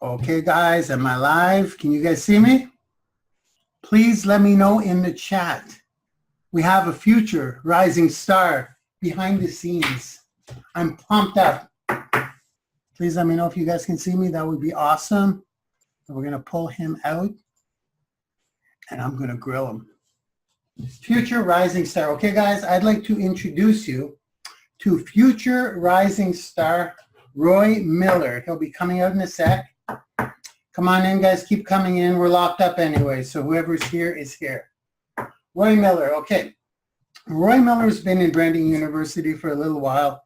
Okay, guys, am I live? Can you guys see me? Please let me know in the chat. We have a future rising star behind the scenes. I'm pumped up. Please let me know if you guys can see me. That would be awesome. We're going to pull him out, and I'm going to grill him. Future rising star. Okay, guys, I'd like to introduce you to future rising star Roy Miller. He'll be coming out in a sec. Come on in, guys. Keep coming in. We're locked up anyway, so whoever's here is here. Roy Miller. Okay. Roy Miller's been in Branding University for a little while.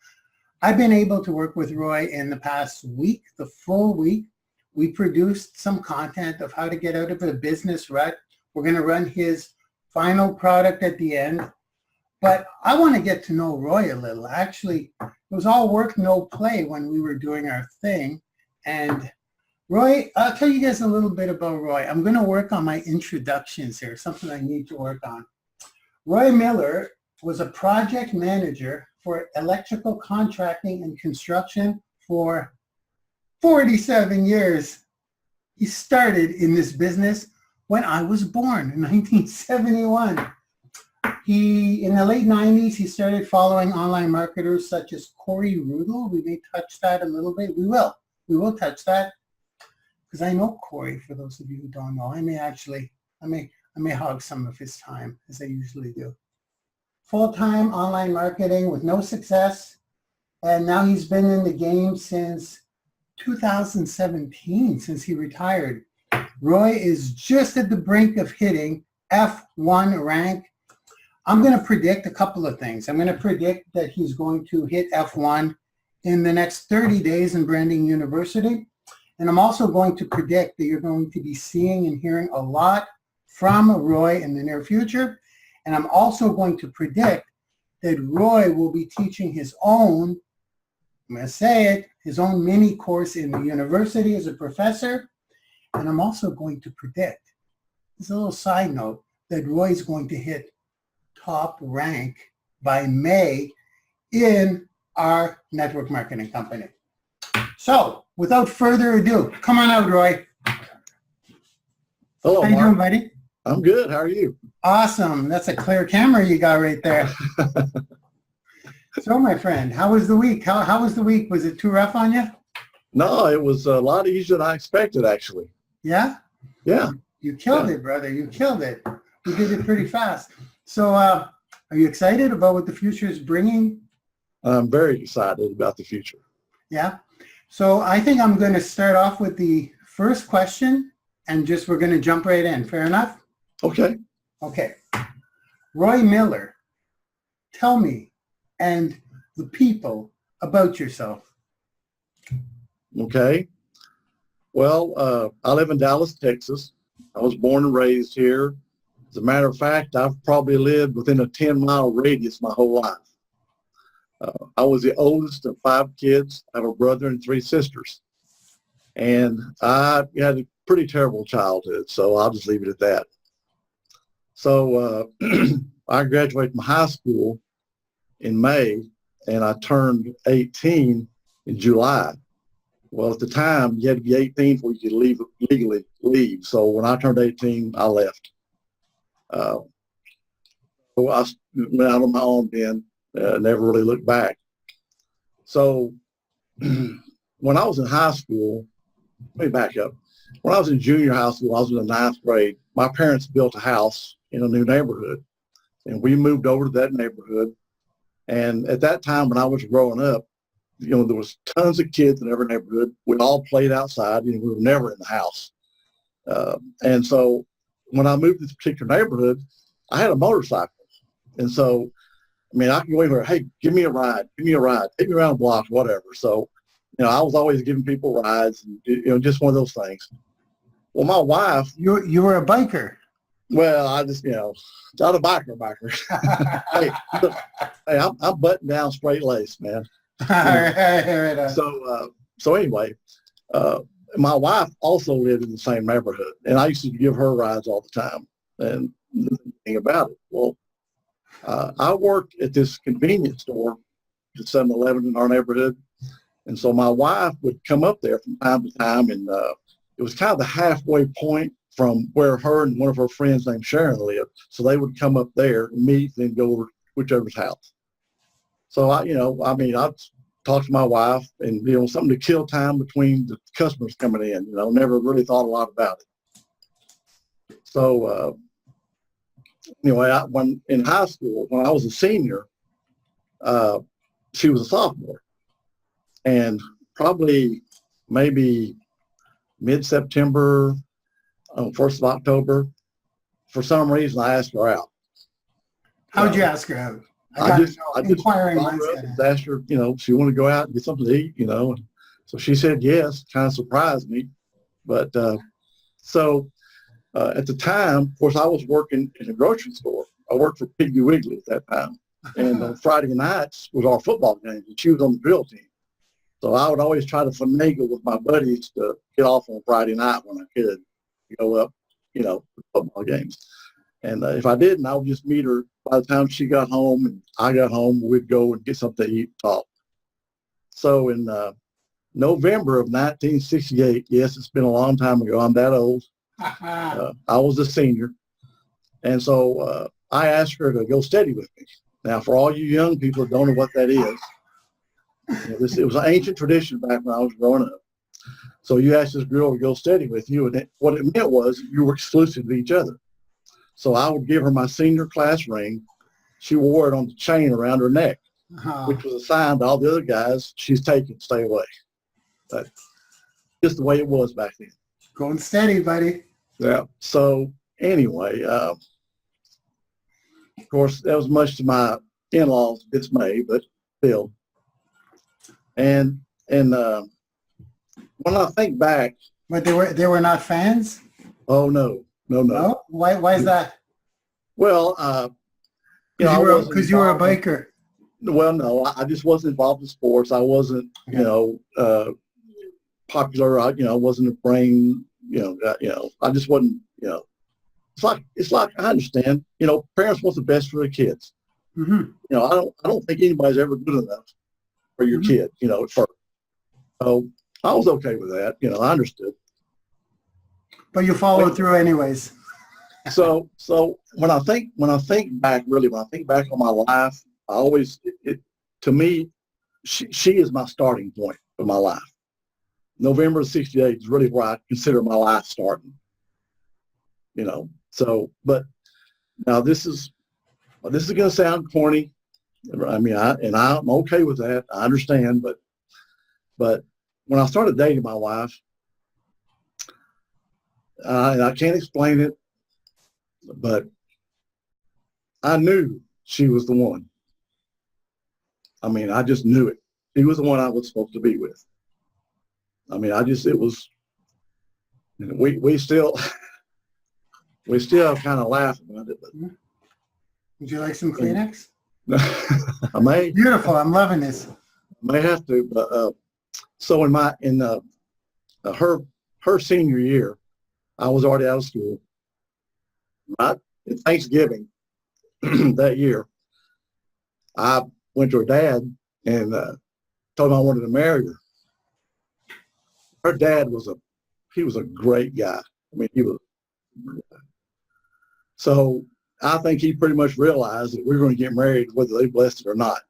I've been able to work with Roy in the past week, the full week. We produced some content of how to get out of a business rut. We're going to run his final product at the end. But I want to get to know Roy a little. Actually, it was all work, no play when we were doing our thing. And Roy, I'll tell you guys a little bit about Roy. I'm going to work on my introductions here, something I need to work on. Roy Miller was a project manager for electrical contracting and construction for 47 years. He started in this business when I was born in 1971. In the late 90s, he started following online marketers such as Corey Rudel. We may touch that a little bit. We will touch that. Because I know Corey, for those of you who don't know. I may hog some of his time, as I usually do. Full-time online marketing with no success, and now he's been in the game since 2017, since he retired. Roy is just at the brink of hitting F1 rank. I'm going to predict a couple of things. I'm going to predict that he's going to hit F1 in the next 30 days in Branding University. And I'm also going to predict that you're going to be seeing and hearing a lot from Roy in the near future. And I'm also going to predict that Roy will be teaching his own, I'm going to say it, his own mini course in the university as a professor. And I'm also going to predict, as a little side note, that Roy's going to hit top rank by May in our network marketing company. So, without further ado, come on out, Roy. Hello, How you Mark. doing, buddy? I'm good. How are you? Awesome. That's a clear camera you got right there. So, my friend, how was the week? How was the week? Was it too rough on you? No, it was a lot easier than I expected, actually. Yeah? Yeah. You killed it, brother. You killed it. You did it pretty fast. So, are you excited about what the future is bringing? I'm very excited about the future. Yeah? So I think I'm going to start off with the first question and we're going to jump right in. Fair enough? Okay. Okay. Roy Miller, tell me and the people about yourself. Okay. Well, I live in Dallas, Texas. I was born and raised here. As a matter of fact, I've probably lived within a 10-mile radius my whole life. I was the oldest of 5 kids. I have a brother and 3 sisters. And I had a pretty terrible childhood, so I'll just leave it at that. So I graduated from high school in May, and I turned 18 in July. Well, at the time, you had to be 18 before you could legally leave. So when I turned 18, I left. So I went out on my own then. Never really looked back. So when I was in high school, let me back up. When I was in junior high school, I was in the 9th grade. My parents built a house in a new neighborhood, and we moved over to that neighborhood. And at that time, when I was growing up, there was tons of kids in every neighborhood. We all played outside. We were never in the house. And so when I moved to this particular neighborhood, I had a motorcycle. And so I can go anywhere. Hey, give me a ride. Take me around the block, whatever. So, I was always giving people rides, and, just one of those things. Well, my wife. You were a biker. Well, I just, not a biker. hey, I'm button down, straight lace, man. Right. So anyway, my wife also lived in the same neighborhood, and I used to give her rides all the time. And the thing about it, well, I worked at this convenience store, the 7-Eleven in our neighborhood, And so my wife would come up there from time to time, and it was kind of the halfway point from where her and one of her friends named Sharon lived. So they would come up there and meet, then go over to whichever's house. So I'd talk to my wife and, something to kill time between the customers coming in, never really thought a lot about it. So anyway, when in high school, when I was a senior, she was a sophomore. And probably maybe mid-September, 1st of October, for some reason I asked her out. How would you ask her out? I just inquiring called her up and asked her, she wanted to go out and get something to eat, and so she said yes. Kind of surprised me, but so at the time, of course, I was working in a grocery store. I worked for Piggly Wiggly at that time, and on Friday nights was our football games, and she was on the drill team. So I would always try to finagle with my buddies to get off on Friday night when I could go up, for football games. And if I didn't, I would just meet her by the time she got home and I got home. We'd go and get something to eat and talk. So in November of 1968, yes, it's been a long time ago. I'm that old. I was a senior. And so I asked her to go steady with me. Now, for all you young people that don't know what that is, it was an ancient tradition back when I was growing up. So you asked this girl to go steady with you, and what it meant was you were exclusive to each other. So I would give her my senior class ring. She wore it on the chain around her neck, which was a sign to all the other guys, she's taken, stay away. But just the way it was back then. Going steady, buddy. Yeah. So anyway, of course, that was much to my in-laws' dismay, but still. And when I think back, But they were not fans? oh no. No? Why is that? Well, Because you were a biker. Well, no, I just wasn't involved in sports. I wasn't, popular. I wasn't a brain. I just wasn't. It's like I understand. Parents want the best for their kids. Mm-hmm. I don't think anybody's ever good enough for your kid. At first. So I was okay with that. I understood. But you followed through anyways. So when I think back on my life, I always, to me, she is my starting point of my life. November of 68 is really where I consider my life starting. So, but now this is going to sound corny. I mean, I'm okay with that. I understand, but when I started dating my wife, and I can't explain it, but I knew she was the one. I mean, I just knew it. She was the one I was supposed to be with. I mean, it was, we still kind of laugh about it. But would you like some Kleenex? I may. Beautiful. I'm loving this. May have to, but so in her senior year, I was already out of school. Right at Thanksgiving that year, I went to her dad and told him I wanted to marry her. Her dad was a great guy. I mean, he was. So I think he pretty much realized that we were going to get married whether they blessed it or not.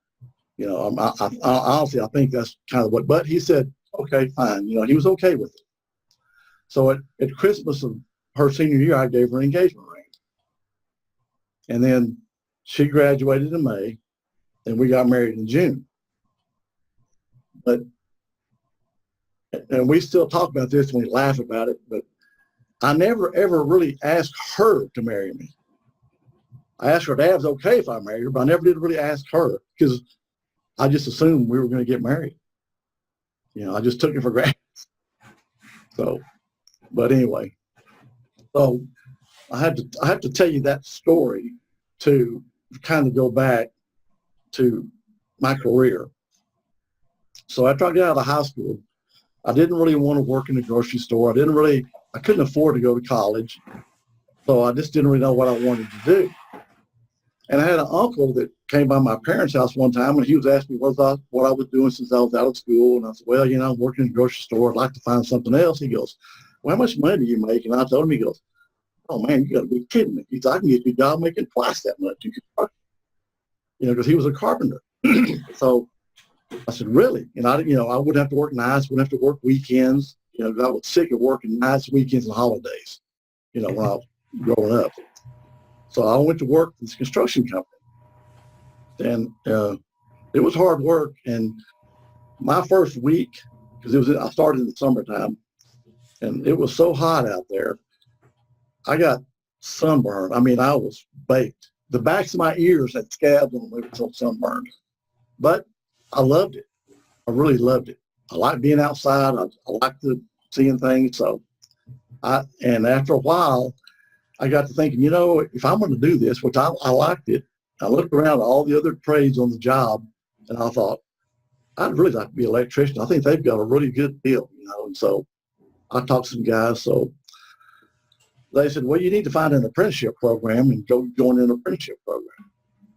Honestly, I think that's kind of but he said, okay, fine. He was okay with it. So at Christmas of her senior year, I gave her an engagement ring. And then she graduated in May, and we got married in June. And we still talk about this and we laugh about it, but I never, ever really asked her to marry me. I asked her dad was okay if I married her, but I never did really ask her because I just assumed we were going to get married. I just took it for granted. So, but anyway, so I have to tell you that story to kind of go back to my career. So after I got out of high school, I didn't really want to work in the grocery store. I couldn't afford to go to college. So I just didn't really know what I wanted to do. And I had an uncle that came by my parents' house one time, and he was asking me what I was doing since I was out of school. And I said, well, I'm working in the grocery store. I'd like to find something else. He goes, well, how much money do you make? And I told him, he goes, oh, man, you got to be kidding me. He said, I can get you a job making twice that much. Because he was a carpenter. So I said, really? And I wouldn't have to work nights, wouldn't have to work weekends. I was sick of working nights, weekends, and holidays, when I was growing up. So I went to work for this construction company. And it was hard work. And my first week, because I started in the summertime, and it was so hot out there, I got sunburned. I mean, I was baked. The backs of my ears had scabs on them. They were so sunburned. But I loved it. I really loved it. I liked being outside. I liked seeing things. And after a while, I got to thinking, if I'm going to do this, which I liked it, I looked around at all the other trades on the job, and I thought, I'd really like to be an electrician. I think they've got a really good deal, And so I talked to some guys. So they said, well, you need to find an apprenticeship program and go join an apprenticeship program.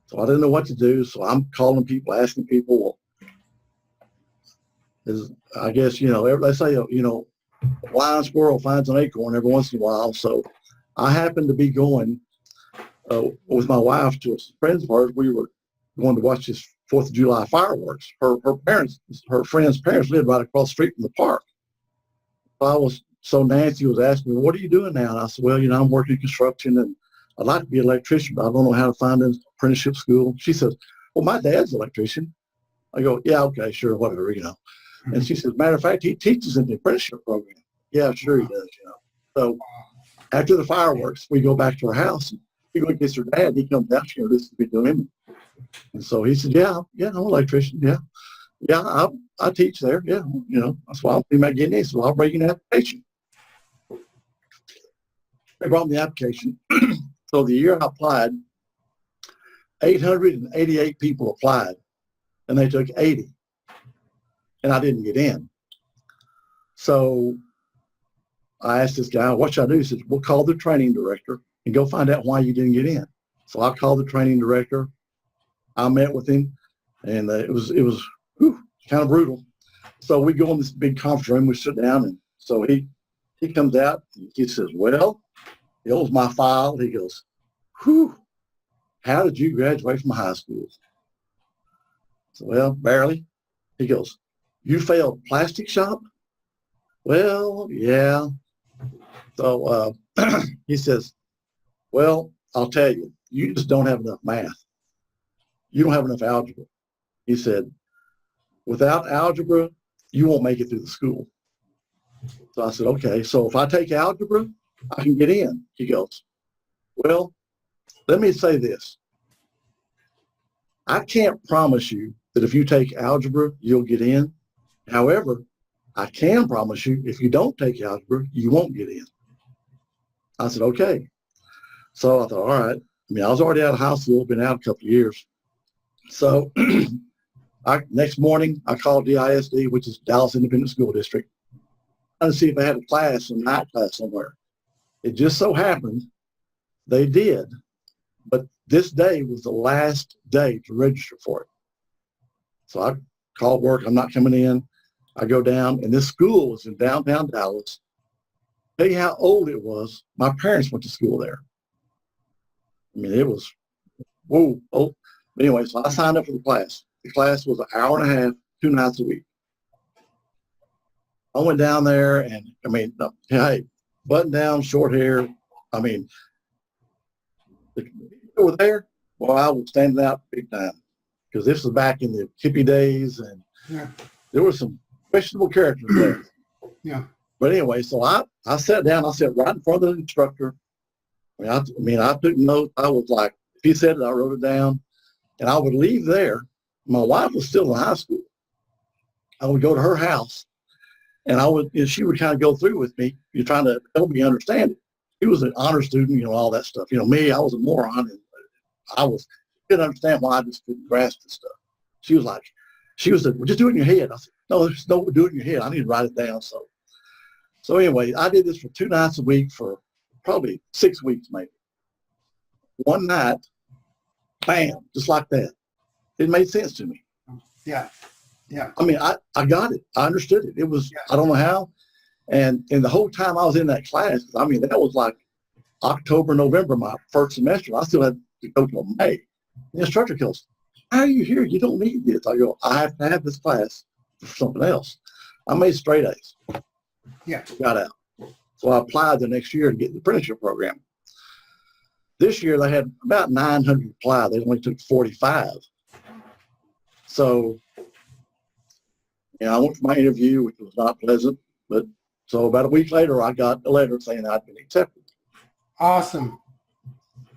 So I didn't know what to do. So I'm calling people, asking people, I guess, they say, a blind squirrel finds an acorn every once in a while. So I happened to be going with my wife to a friend's of ours. We were going to watch this 4th of July fireworks. Her friend's parents lived right across the street from the park. So Nancy was asking me, what are you doing now? And I said, well, I'm working construction and I'd like to be an electrician, but I don't know how to find an apprenticeship school. She says, well, my dad's an electrician. I go, yeah, okay, sure, whatever, And she says, matter of fact, he teaches in the apprenticeship program. Yeah, sure he does, So after the fireworks, we go back to her house. And we go get her dad. He comes out, this is what we're doing. And so he said, yeah, I'm an electrician. Yeah, I teach there. Yeah, that's why I'm thinking about getting in. So I'll bring you an application. They brought me the application. So the year I applied, 888 people applied, and they took 80, and I didn't get in. So I asked this guy, what should I do? He said, we'll call the training director and go find out why you didn't get in. So I called the training director. I met with him, and it was kind of brutal. So we go in this big conference room, we sit down, and so he comes out, and he says, well, he holds my file. He goes, whew, how did you graduate from high school? So, well, barely. He goes, you failed plastic shop? Well, yeah. So he says, well, I'll tell you, you just don't have enough math. You don't have enough algebra. He said, without algebra, you won't make it through the school. So I said, okay, so if I take algebra, I can get in. He goes, well, let me say this. I can't promise you that if you take algebra, you'll get in. However, I can promise you if you don't take algebra, you won't get in. I said, okay. So I thought, all right. I was already out of high school, been out a couple of years. So next morning, I called DISD, which is Dallas Independent School District, to see if they had a night class somewhere. It just so happened they did, but this day was the last day to register for it. So I called work, I'm not coming in. I go down, and this school was in downtown Dallas. Tell you how old it was. My parents went to school there. It was, whoa. Oh. Anyway, so I signed up for the class. The class was an hour and a half, 2 nights a week. I went down there, and hey, button down, short hair. The people were there. Well, I was standing out big time because this was back in the hippie days, and there were some questionable characters there. Yeah. But anyway, so I sat down. I sat right in front of the instructor. I took notes. I was like, if he said it, I wrote it down. And I would leave there. My wife was still in high school. I would go to her house, and she would kind of go through with me. You're trying to help me understand it. She was an honor student, all that stuff. Me, I was a moron, and couldn't understand why I just couldn't grasp this stuff. She was like, well, just do it in your head. I said, no, there's no do it in your head. I need to write it down. So anyway, I did this for 2 nights a week for probably 6 weeks, maybe. One night, Bam, just like that. It made sense to me. Yeah. Yeah. I mean, I got it. I understood it. It was, I don't know how. And the whole time I was in that class, I mean, that was like October, November, my first semester. I still had to go till May. The instructor goes, how are you here? You don't need this. I go, I have to have this class for something else. I made straight A's. Yeah. Got out. So I applied the next year to get the apprenticeship program. This year they had about 900 apply. They only took 45. So, I went for my interview, which was not pleasant. But so about a week later, I got a letter saying I'd been accepted. Awesome.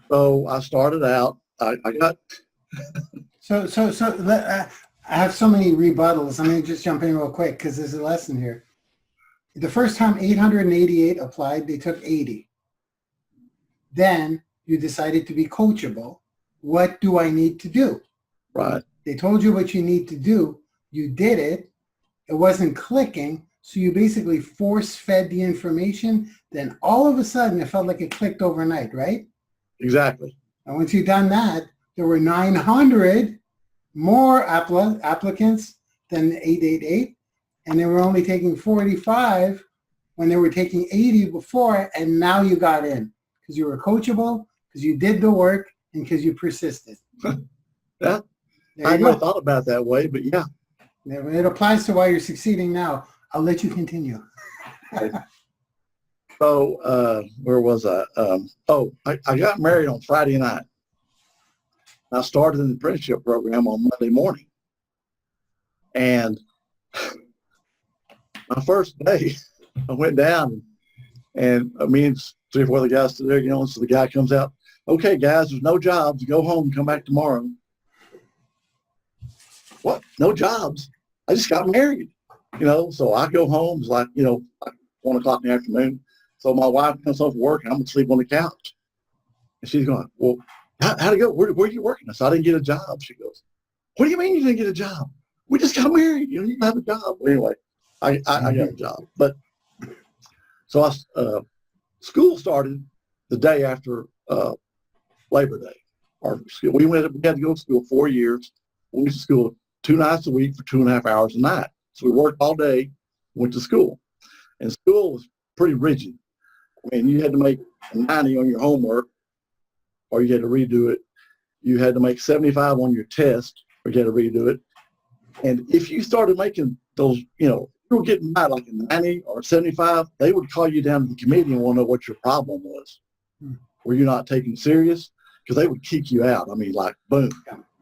So I started out. I got. I have so many rebuttals. I'm going to just jump in real quick because there's a lesson here. The first time 888 applied, they took 80. Then you decided to be coachable. What do I need to do? Right. They told you what you need to do. You did it. It wasn't clicking. So you basically force-fed the information. Then all of a sudden, it felt like it clicked overnight, right? Exactly. And once you've done that, there were 900 more applicants than 888. And they were only taking 45 when they were taking 80 before. And now you got in because you were coachable, because you did the work, and because you persisted. Yeah. I never thought about it that way, but yeah. It applies to why you're succeeding now. I'll let you continue. So where was I? I got married on Friday night. I started in the apprenticeship program on Monday morning. And my first day, I went down and me and 3 or 4 of the guys stood there, so the guy comes out, okay, guys, there's no jobs. Go home and come back tomorrow. What? No jobs? I just got married, so I go home. It's like, like 1 o'clock in the afternoon. So my wife comes home from work and I'm going to sleep on the couch. And she's going, well, how'd it go? Where are you working? I said, I didn't get a job. She goes, what do you mean you didn't get a job? We just got married. You didn't have a job. Well, anyway, I got a job. But so school started the day after Labor Day. We had to go to school 4 years. We went to school 2 nights a week for 2.5 hours a night. So we worked all day, went to school. And school was pretty rigid. I mean, you had to make 90 on your homework, or you had to redo it. You had to make 75 on your test, or you had to redo it. And if you started making those, you were getting by like a 90 or 75, they would call you down to the committee and want to know what your problem was. Were you not taking it serious? Because they would kick you out. I mean, like, boom,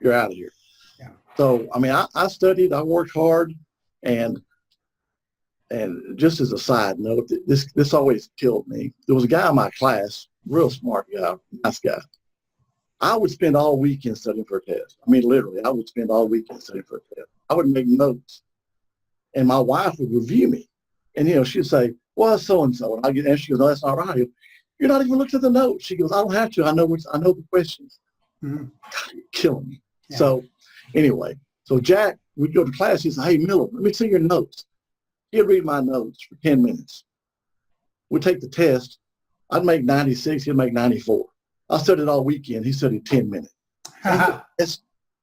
you're out of here. Yeah. So, I mean, I studied, I worked hard, and just as a side note, this always killed me. There was a guy in my class, real smart guy, nice guy. I would spend all weekend studying for a test. I mean, literally, I would spend all weekend studying for a test. I would make notes, and my wife would review me. And, she'd say, well, so-and-so. And she goes, no, that's not right. You're not even looking at the notes. She goes, I don't have to. I know the questions. mm-hmm. God, you're killing me. Yeah. So anyway, Jack, we'd go to class. He'd say, hey, Miller, let me see your notes. He'd read my notes for 10 minutes. We'd take the test. I'd make 96. He'd make 94. I studied all weekend. He studied 10 minutes.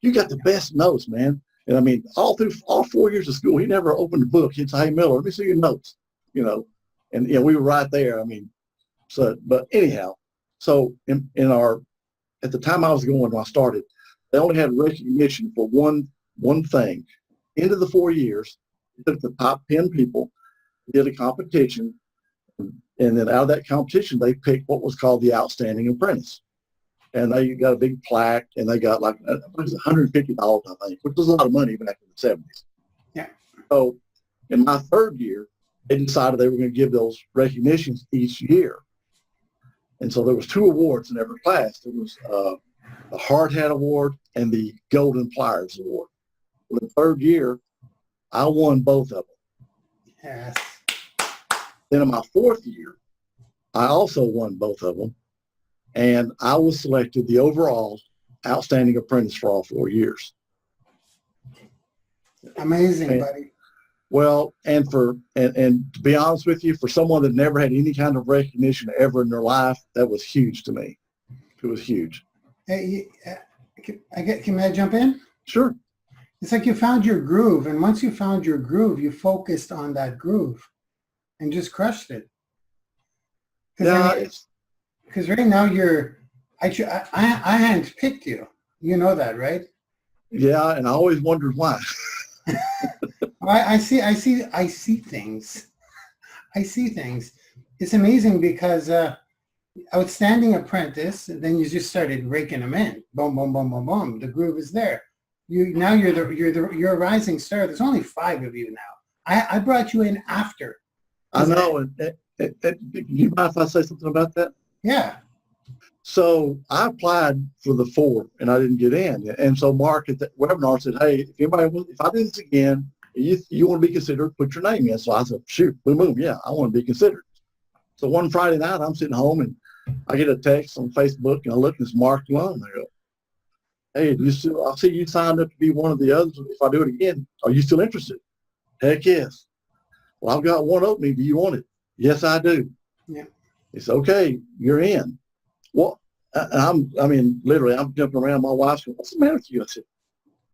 You got the best notes, man. And I mean, all 4 years of school, he never opened a book. He'd say, hey, Miller, let me see your notes, And, we were right there. I mean, but anyhow, so at the time I was going when I started, they only had recognition for one thing. Into the 4 years, they took the top 10 people, did a competition, and then out of that competition, they picked what was called the Outstanding Apprentice. And they got a big plaque, and they got like it was $150, I think, which was a lot of money back in the 70s. Yeah. So in my 3rd year, they decided they were going to give those recognitions each year. And so there was 2 awards in every class. There was the Hard Hat Award and the Golden Pliers Award. For the 3rd year, I won both of them. Yes. Then in my 4th year, I also won both of them. And I was selected the overall Outstanding Apprentice for all 4 years. Amazing, buddy. Well, and to be honest with you, for someone that never had any kind of recognition ever in their life, that was huge to me. It was huge. Hey, Can I jump in? Sure. It's like you found your groove, and once you found your groove, you focused on that groove and just crushed it. Yeah. Because right now I handpicked you. You know that, right? Yeah, and I always wondered why. I see things. I see things. It's amazing because outstanding apprentice, and then you just started raking them in. Boom, boom, boom, boom, boom. The groove is there. You're a rising star. There's only 5 of you now. I brought you in after. I know. You mind if I say something about that? Yeah. So I applied for the 4 and I didn't get in. And so Mark at the webinar said, hey, if I do this again, you want to be considered, put your name in. So I said, shoot, boom, boom. Yeah, I want to be considered. So one Friday night, I'm sitting home and I get a text on Facebook and I look and it's Marc Lalonde. I go, hey, I see you signed up to be one of the others. If I do it again, are you still interested? Heck yes. Well, I've got one opening. Do you want it? Yes, I do. Yeah. It's okay. You're in. Well, literally, I'm jumping around. My wife's going, what's the matter with you? I said,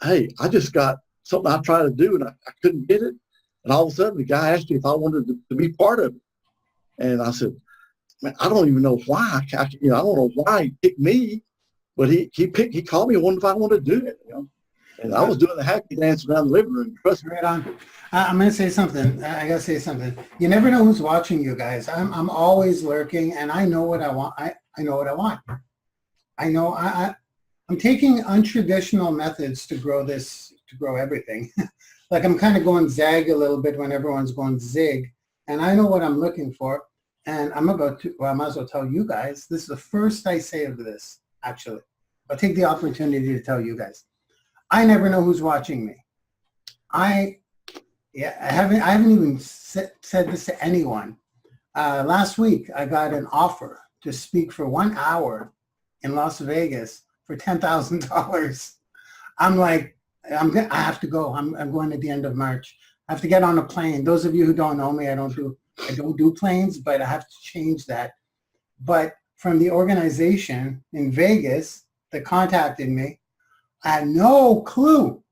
hey, I just got something I tried to do and I couldn't get it. And all of a sudden, the guy asked me if I wanted to be part of it. And I said, man, I don't even know why. I don't know why he picked me, but he called me and wondered if I wanted to do it. And I was doing the happy dance around the living room. Trust me. Right on. I'm going to say something. I got to say something. You never know who's watching you guys. I'm always lurking, and I know what I want. I know what I want. I know I'm taking untraditional methods to grow everything. Like I'm kind of going zag a little bit when everyone's going zig, and I know what I'm looking for. And I might as well tell you guys. This is the first I say of this, actually. I'll take the opportunity to tell you guys. I never know who's watching me. I haven't even said this to anyone. Last week, I got an offer to speak for 1 hour in Las Vegas for $10,000. I'm like, I have to go. I'm going at the end of March. I have to get on a plane. Those of you who don't know me, I don't do planes, but I have to change that. But from the organization in Vegas that contacted me, I had no clue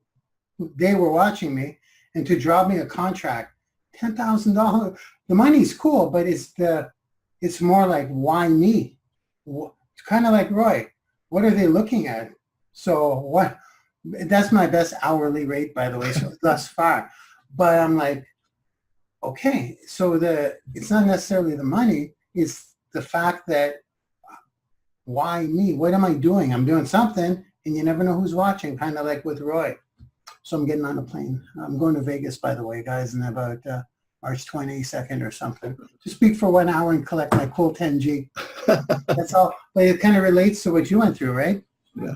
they were watching me, and to drop me a contract, $10,000. The money's cool, but it's more like, why me? It's kind of like, Roy, what are they looking at? So what? That's my best hourly rate, by the way, so thus far. But I'm like, okay, so it's not necessarily the money, it's the fact that why me? What am I doing? I'm doing something, and you never know who's watching, kind of like with Roy. So I'm getting on a plane. I'm going to Vegas, by the way, guys, in about March 22nd or something, to speak for 1 hour and collect my cool 10G. That's all. But it kind of relates to what you went through, right? Yeah.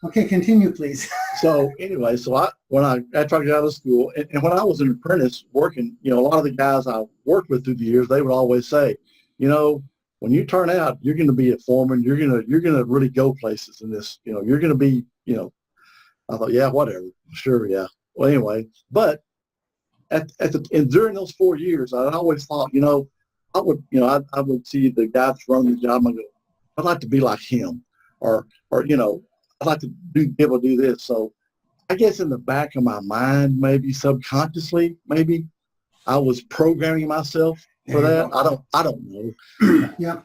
Okay, continue, please. So anyway, after I got out of school, and when I was an apprentice working, a lot of the guys I worked with through the years, they would always say, when you turn out, you're going to be a foreman. You're going to really go places in this. You're going to be. I thought, yeah, whatever, sure, yeah. Well, anyway, but and during those 4 years, I always thought, I would see the guy that's running the job, and I go, I'd like to be like him, or I'd like to be able to do this. So I guess in the back of my mind, maybe subconsciously, maybe I was programming myself for that. I don't know. Yeah.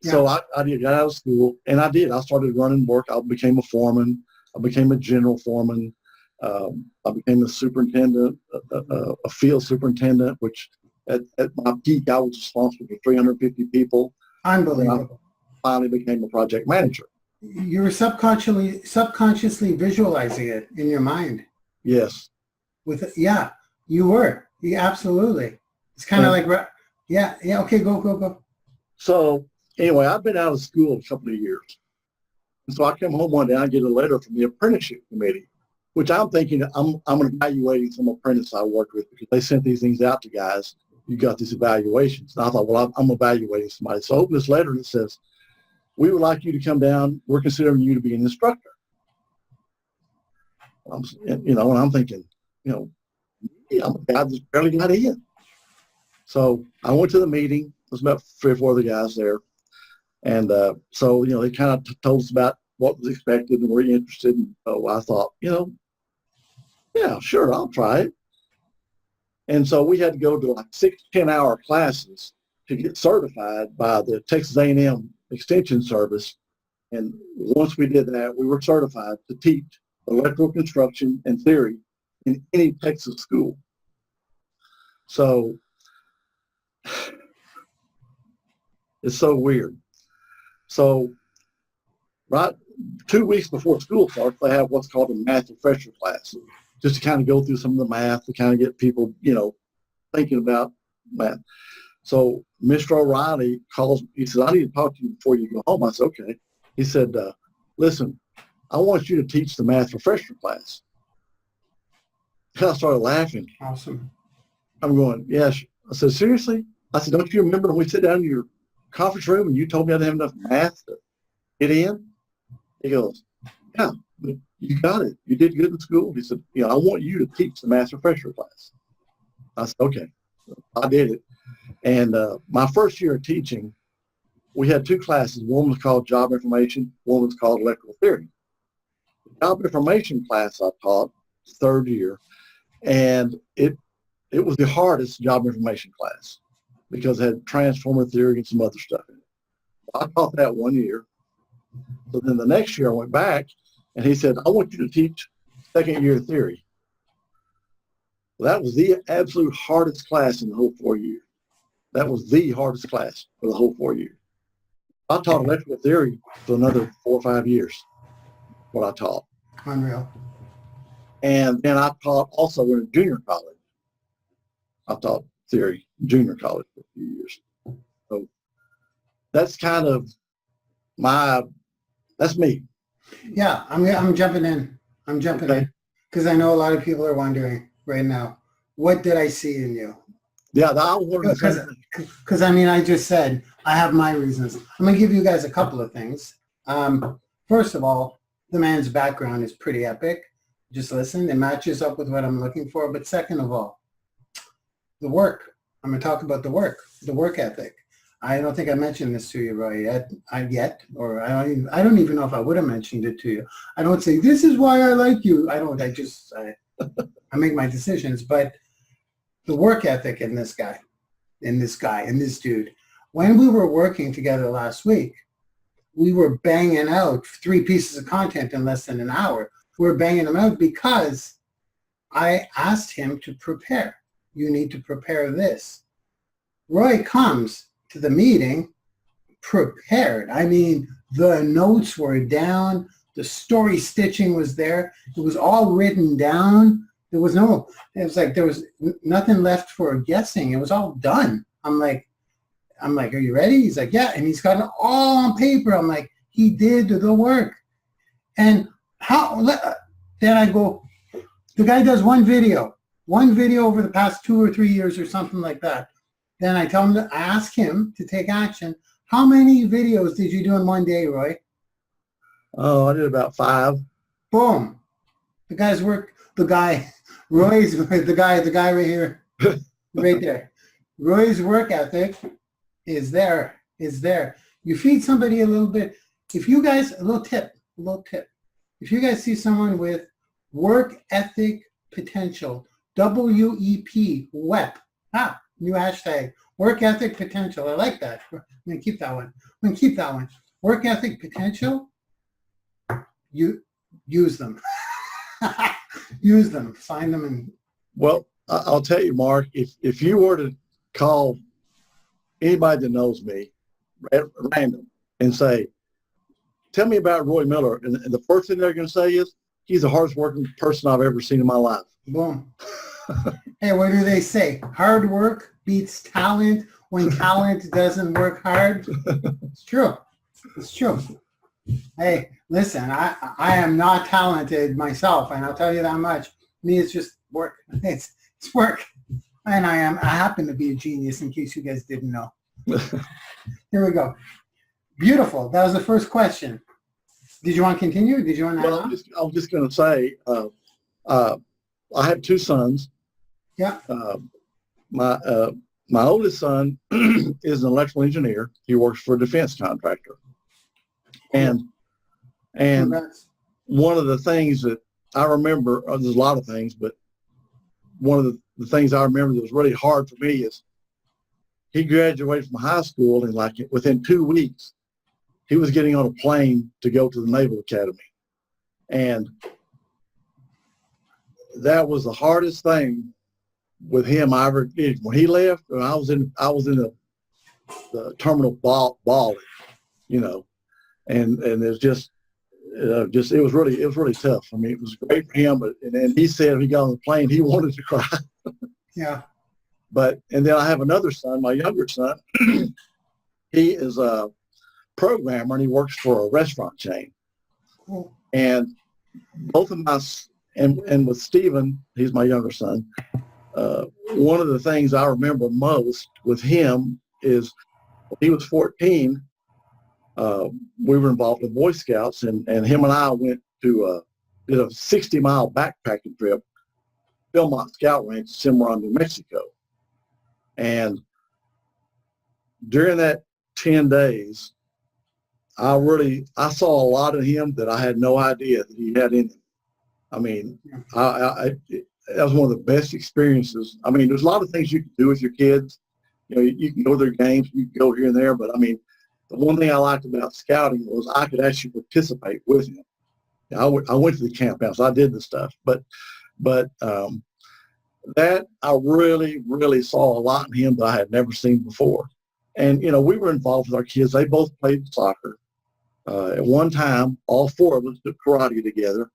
So I got out of school, and I started running work. I became a foreman. I became a general foreman. I became a superintendent, a field superintendent, which at my peak, I was responsible for 350 people. Unbelievable. I finally became a project manager. You were subconsciously visualizing it in your mind. Yes. You were. Yeah, absolutely. It's kind of like, yeah. Okay, go. So anyway, I've been out of school a couple of years. And so I come home one day, I get a letter from the apprenticeship committee, which I'm thinking I'm evaluating some apprentices I worked with, because they sent these things out to guys. You got these evaluations. And I thought, well, I'm evaluating somebody. So I open this letter and it says, we would like you to come down. We're considering you to be an instructor. And I'm thinking, I'm a guy that's barely got in. So I went to the meeting. There's about 3 or 4 of the guys there. And so, they kind of told us about what was expected and were you interested. And so I thought, yeah, sure, I'll try it. And so we had to go to like 6 10-hour classes to get certified by the Texas A&M Extension Service. And once we did that, we were certified to teach electrical construction and theory in any Texas school. So it's so weird. So right 2 weeks before school starts, they have what's called a math refresher class, just to kind of go through some of the math, to kind of get people, thinking about math. So Mr. O'Reilly calls, he says, I need to talk to you before you go home. I said, okay. He said, listen, I want you to teach the math refresher class. I started laughing. Awesome. I'm going, yes. I said, seriously? I said, don't you remember when we sit down in your conference room and you told me I didn't have enough math to get in? He goes, yeah, you got it. You did good in school. He said, I want you to teach the math refresher class. I said, okay. I did it. And my first year of teaching, we had 2 classes. One was called job information. One was called electrical theory. The job information class I taught, 3rd year, and it was the hardest job information class because it had transformer theory and some other stuff in it. I taught that 1 year. So then the next year I went back and he said, I want you to teach 2nd year theory. Well, that was the absolute hardest class in the whole 4 years. That was the hardest class for the whole 4 years. I taught electrical theory for another 4 or 5 years, what I taught. Unreal. And then I taught also in a junior college. I taught theory in junior college for a few years. So that's kind of that's me. Yeah, I'm jumping in. I'm jumping in because I know a lot of people are wondering right now, what did I see in you? Yeah, I wanted because I just said I have my reasons. I'm gonna give you guys a couple of things. First of all, the man's background is pretty epic. Just listen, it matches up with what I'm looking for. But second of all, the work. I'm gonna talk about the work ethic. I don't think I mentioned this to you, Roy, yet, or I don't even know if I would have mentioned it to you. I don't say, this is why I like you. I don't, I make my decisions, but the work ethic in this dude. When we were working together last week, we were banging out 3 pieces of content in less than an hour. We were banging them out because I asked him to prepare. You need to prepare this. Roy comes to the meeting prepared. I mean, the notes were down. The story stitching was there. It was all written down. It was like there was nothing left for guessing. It was all done. I'm like, are you ready? He's like, yeah. And he's got it all on paper. I'm like, he did the work. And then I go, the guy does one video over the past 2 or 3 years or something like that. Then I ask him to take action. How many videos did you do in one day, Roy? Oh, I did about 5. Boom. The guy right here, right there. Roy's work ethic is there. You feed somebody a little bit. If you guys, a little tip. If you guys see someone with work ethic potential, WEP, WEP, new hashtag, work ethic potential. I like that. I'm going to keep that one. Work ethic potential, you use them. Use them. Find them. And well, I'll tell you, Mark, if you were to call anybody that knows me at random and say, tell me about Roy Miller, and the first thing they're going to say is, he's the hardest working person I've ever seen in my life. Boom. Hey, what do they say? Hard work beats talent when talent doesn't work hard. It's true. Hey, listen, I am not talented myself, and I'll tell you that much. Me, it's just work. It's work. And I happen to be a genius, in case you guys didn't know. Here we go. Beautiful. That was the first question. Did you want to continue? Did you want to add on? I was just going to say, I have 2 sons. Yeah. My oldest son is an electrical engineer. He works for a defense contractor. And And Congrats. one of the things that I remember, there's a lot of things, but one of the things I remember that was really hard for me is he graduated from high school, and like within 2 weeks, he was getting on a plane to go to the Naval Academy. And that was the hardest thing with him I ever did. When he left, I was in the terminal bawling, you know, and it's just it was really tough. I mean, it was great for him, but and then he said when he got on the plane, he wanted to cry. Yeah. And then I have another son, my younger son. He is a programmer and he works for a restaurant chain. Cool. And both of my and with Stephen, he's my younger son. One of the things I remember most with him is when he was 14. We were involved in Boy Scouts, and him and I went to did a 60-mile backpacking trip, Philmont Scout Ranch, Cimarron, New Mexico. And during that 10 days, I saw a lot of him that I had no idea that he had in him. I mean, that was one of the best experiences. I mean, there's a lot of things you can do with your kids. You know, you can go to their games, you can go here and there, but I mean, the one thing I liked about scouting was I could actually participate with him. I went to the campouts, I did the stuff, but that I really saw a lot in him that I had never seen before. And, you know, we were involved with our kids. They both played soccer. At one time, all four of us did karate together.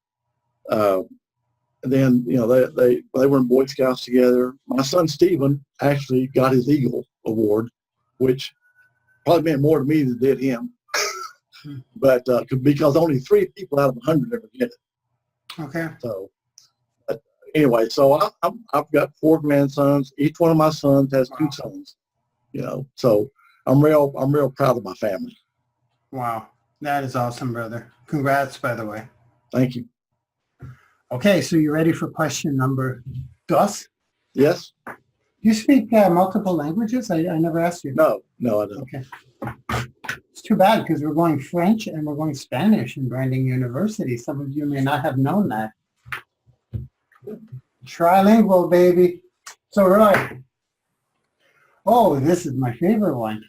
And then, you know, they were in Boy Scouts together. My son, Stephen, actually got his Eagle Award, which probably meant more to me than it did him. But because only 3 people out of 100 ever get it. Okay. So anyway, so I've got 4 grandsons. Each one of my sons has 2 sons. You know, so I'm real proud of my family. Wow, that is awesome, brother. Congrats, by the way. Thank you. Okay, so you ready for question number 2? Yes. You speak multiple languages? I never asked you. No, I don't. Okay. It's too bad because we're going French and we're going Spanish in Branding University. Some of you may not have known that. Trilingual, baby. So, Roy. Oh, this is my favorite one.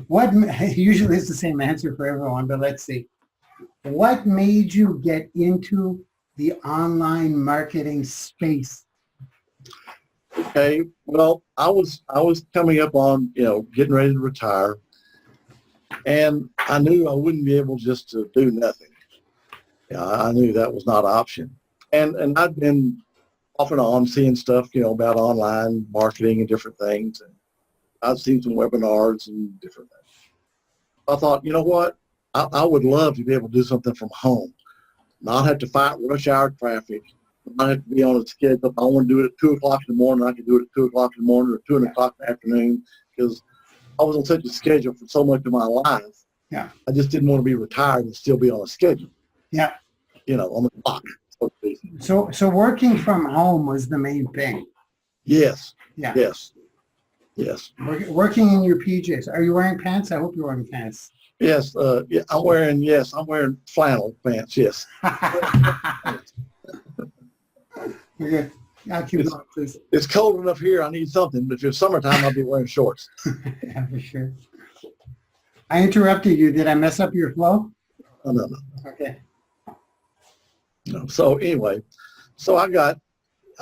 Usually it's the same answer for everyone, but let's see. What made you get into the online marketing space? Okay, well, I was coming up on, you know, getting ready to retire, and I knew I wouldn't be able just to do nothing. Yeah, I knew that was not an option, and I'd been off and on seeing stuff, you know, about online marketing and different things, and I'd seen some webinars and different things. I thought, you know what, I would love to be able to do something from home, not have to fight rush hour traffic. I have to be on a schedule. If I want to do it at 2 o'clock in the morning, I can do it at 2 o'clock in the morning or 2 o'clock in the afternoon, because I was on such a schedule for so much of my life. Yeah. I just didn't want to be retired and still be on a schedule. Yeah. You know, on the clock. So working from home was the main thing. Yes. Yeah. Yes. Yes. Working in your PJs. Are you wearing pants? I hope you're wearing pants. Yes. Yeah, I'm wearing flannel pants. Yes. Okay. I'll keep going, please. It's cold enough here. I need something. But if it's summertime, I'll be wearing shorts. Yeah, for sure. I interrupted you. Did I mess up your flow? Oh, no. Okay. No. So anyway, so I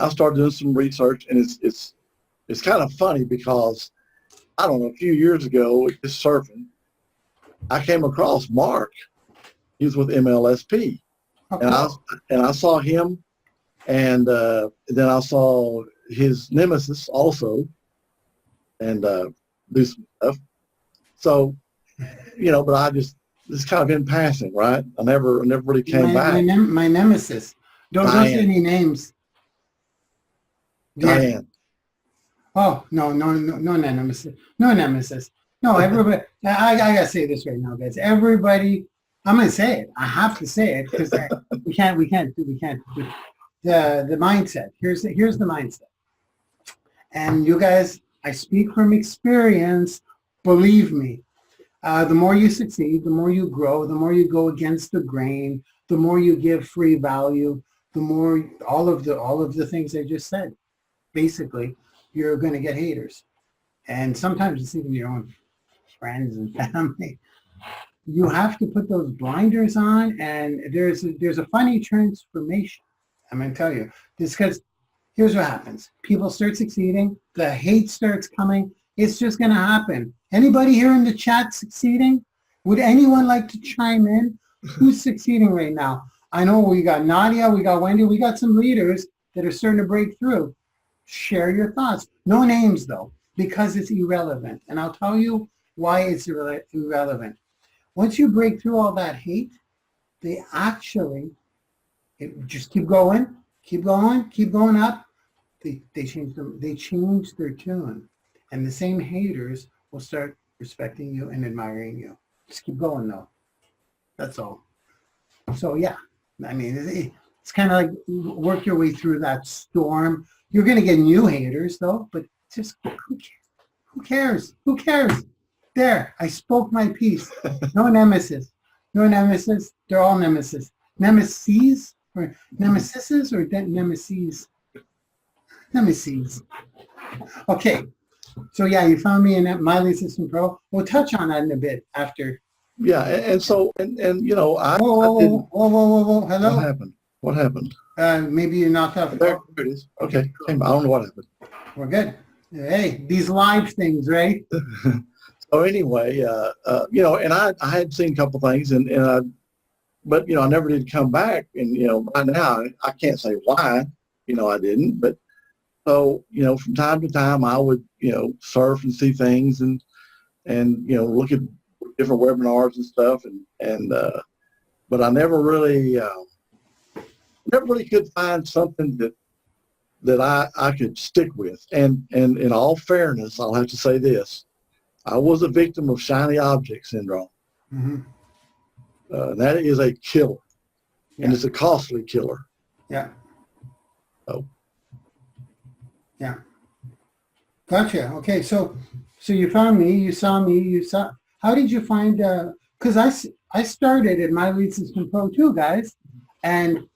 started doing some research, and it's kind of funny because I don't know, a few years ago, just surfing, I came across Mark. He was with MLSP, and I saw him, and then I saw his nemesis also, and do some stuff. So, you know, but I just kind of in passing, right? I never really came back. My nemesis. Don't say any names. Diane. Oh, no nemesis. No nemesis. No, everybody, I gotta say this right now, guys. Everybody, I'm gonna say it. I have to say it because we can't. The mindset. Here's the mindset. And you guys, I speak from experience. Believe me, The more you succeed, the more you grow, the more you go against the grain, the more you give free value, the more all of the things I just said. Basically, you're going to get haters, and sometimes it's even your own friends and family. You have to put those blinders on, and there's a funny transformation. I'm going to tell you this because here's what happens: people start succeeding, the hate starts coming. It's just going to happen. Anybody here in the chat succeeding? Would anyone like to chime in? Who's succeeding right now? I know we got Nadia, we got Wendy, we got some leaders that are starting to break through. Share your thoughts. No names though, because it's irrelevant. And I'll tell you why it's irrelevant. Once you break through all that hate, they actually just keep going, keep going up. They change their tune. And the same haters will start respecting you and admiring you. Just keep going though. That's all. So yeah, I mean, it's kind of like work your way through that storm. You're going to get new haters though, but just who cares? Who cares? There, I spoke my piece. No nemesis. No nemesis. They're all nemesis. Nemesis or nemesises or nemesis? Nemesis. Okay. So yeah, you found me in that Miley System Pro. We'll touch on that in a bit after. Yeah, and so you know, Whoa. Hello. What happened? What happened? Maybe you knocked off. There it is. Okay, I don't know what happened. We're good. Hey, these live things, right? So anyway, you know, and I had seen a couple things, but you know, I never did come back, and you know, by now I can't say why, you know, I didn't, but so you know, from time to time I would, you know, surf and see things and you know, look at different webinars and stuff, but I never really could find something that I could stick with. And in all fairness, I'll have to say this: I was a victim of shiny object syndrome. Mm-hmm. That is a killer, and Yeah. it's a costly killer. Yeah. So. Yeah. Gotcha. Okay. So you found me, you saw me, how did you find, because I started at My Lead System Pro too, guys. And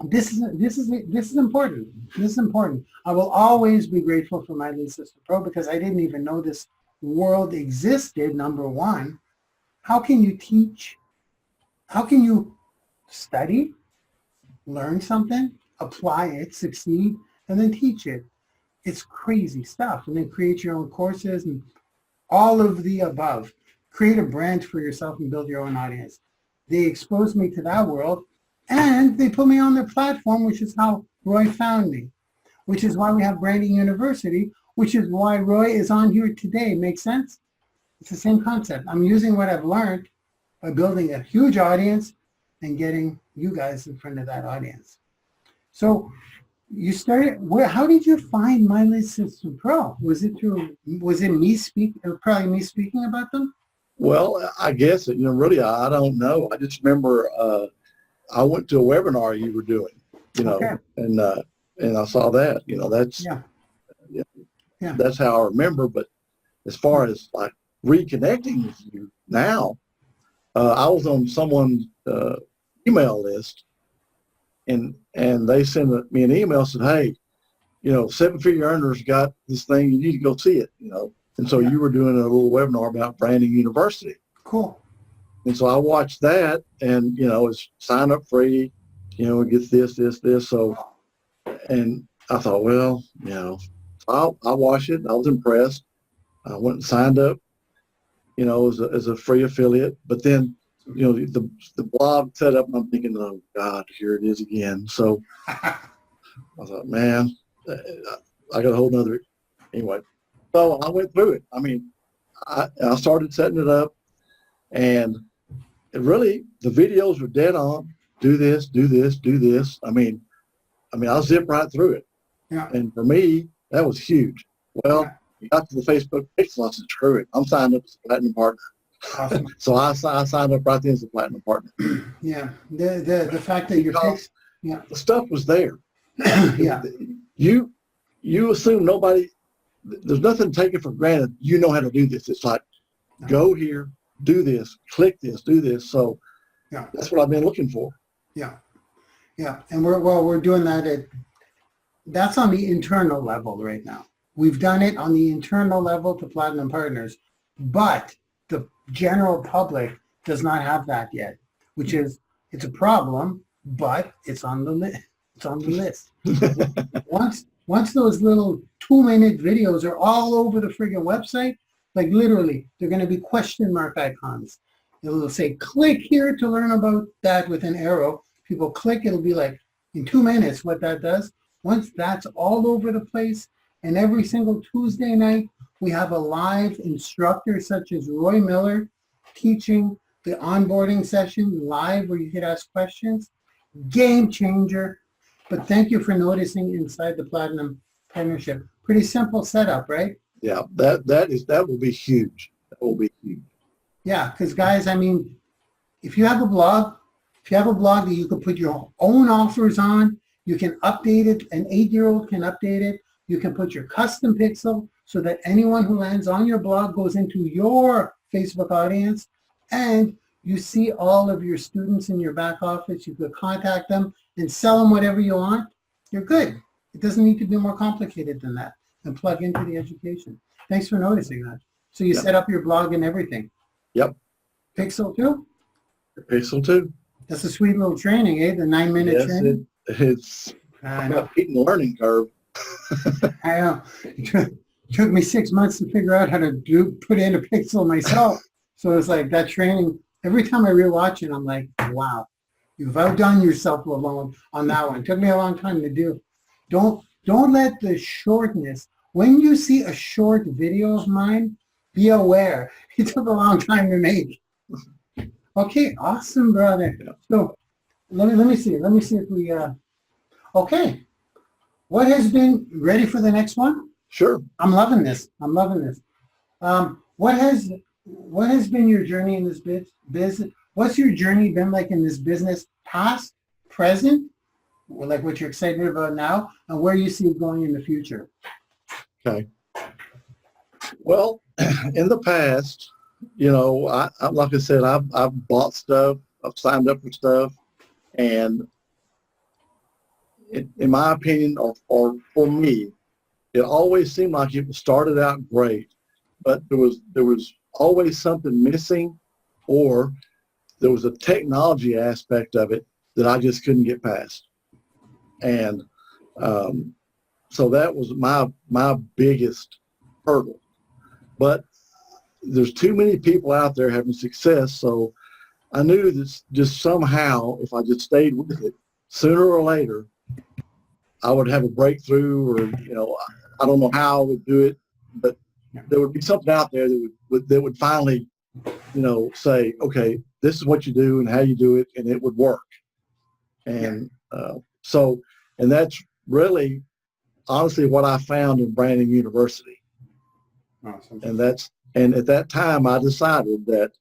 this is important. This is important. I will always be grateful for My Lead System Pro because I didn't even know this world existed, number one. How can you teach? How can you study, learn something, apply it, succeed, and then teach it? It's crazy stuff. And then create your own courses and all of the above. Create a brand for yourself and build your own audience. They exposed me to that world and they put me on their platform, which is how Roy found me, which is why we have Branding University, which is why Roy is on here today. Make sense? It's the same concept. I'm using what I've learned by building a huge audience and getting you guys in front of that audience. So you started, how did you find My Lead System Pro? Was it me probably me speaking about them? Well, I guess, you know, really, I don't know. I just remember I went to a webinar you were doing, you know, okay. And I saw that, you know, that's, yeah. That's how I remember. But as far as like reconnecting with you now, I was on someone's email list. And they sent me an email, said, hey, you know, 7-figure earners got this thing, you need to go see it, you know. And so you were doing a little webinar about Branding University. Cool. And so I watched that and, you know, it's sign up free, you know, it gets this. So, and I thought, well, you know, I'll watch it. I was impressed. I went and signed up, you know, as a free affiliate. But then, you know, the blog set up and I'm thinking, oh God, here it is again. So I thought, man, I got a whole nother, anyway. So I went through it. I mean, I started setting it up and it really, the videos were dead on. Do this. I mean, I'll zip right through it. Yeah. And for me, that was huge. Well, you got to the Facebook page, so I said, screw it. I'm signed up as a platinum partner. Awesome. So I signed up right then as a platinum partner. Yeah. The fact that you're fixed. Yeah. The stuff was there. Yeah. You assume nobody, there's nothing taken for granted. You know how to do this. It's like, Go here, do this, click this, do this. So Yeah. that's what I've been looking for. Yeah. Yeah. And we're doing that that's on the internal level right now. We've done it on the internal level to Platinum Partners, but the general public does not have that yet, which is, it's a problem, but it's on the list. It's on the list. Once those little 2-minute videos are all over the friggin' website, like literally, they're going to be question mark icons. It'll say, click here to learn about that with an arrow. People click, it'll be like in 2 minutes what that does. Once that's all over the place, and every single Tuesday night, we have a live instructor such as Roy Miller teaching the onboarding session live where you could ask questions. Game changer. But thank you for noticing inside the Platinum Partnership. Pretty simple setup, right? Yeah, that will be huge. That will be huge. Yeah, because guys, I mean, if you have a blog that you can put your own offers on, you can update it. An 8-year-old can update it. You can put your custom pixel so that anyone who lands on your blog goes into your Facebook audience, and you see all of your students in your back office. You could contact them and sell them whatever you want. You're good. It doesn't need to be more complicated than that, and plug into the education. Thanks for noticing that. So you set up your blog and everything. Yep. Pixel too? Pixel too. That's a sweet little training, eh? The 9-minute training. It's I know. a learning curve. I know. It took me 6 months to figure out how to put in a pixel myself. So it's like that training. Every time I rewatch it, I'm like, wow, you've outdone yourself, Lalonde, on that one. It took me a long time to do. Don't let the shortness. When you see a short video of mine, be aware. It took a long time to make. Okay, awesome, brother. So let me see. Let me see if we okay. What has been ready for the next one? Sure. I'm loving this. I'm loving this. What has been your journey in this business? What's your journey been like in this business, past, present, like what you're excited about now, and where you see it going in the future? Okay. Well, in the past, you know, I like I said, I've bought stuff, I've signed up for stuff, and in my opinion, or for me, it always seemed like it started out great, but there was always something missing, or there was a technology aspect of it that I just couldn't get past. And so that was my biggest hurdle. But there's too many people out there having success, so I knew that just somehow, if I just stayed with it, sooner or later, I would have a breakthrough, or, you know, I don't know how I would do it, but there would be something out there that would finally, you know, say, okay, this is what you do and how you do it, and it would work. And and that's really, honestly, what I found in Branding Youniversity. Awesome. And at that time, I decided that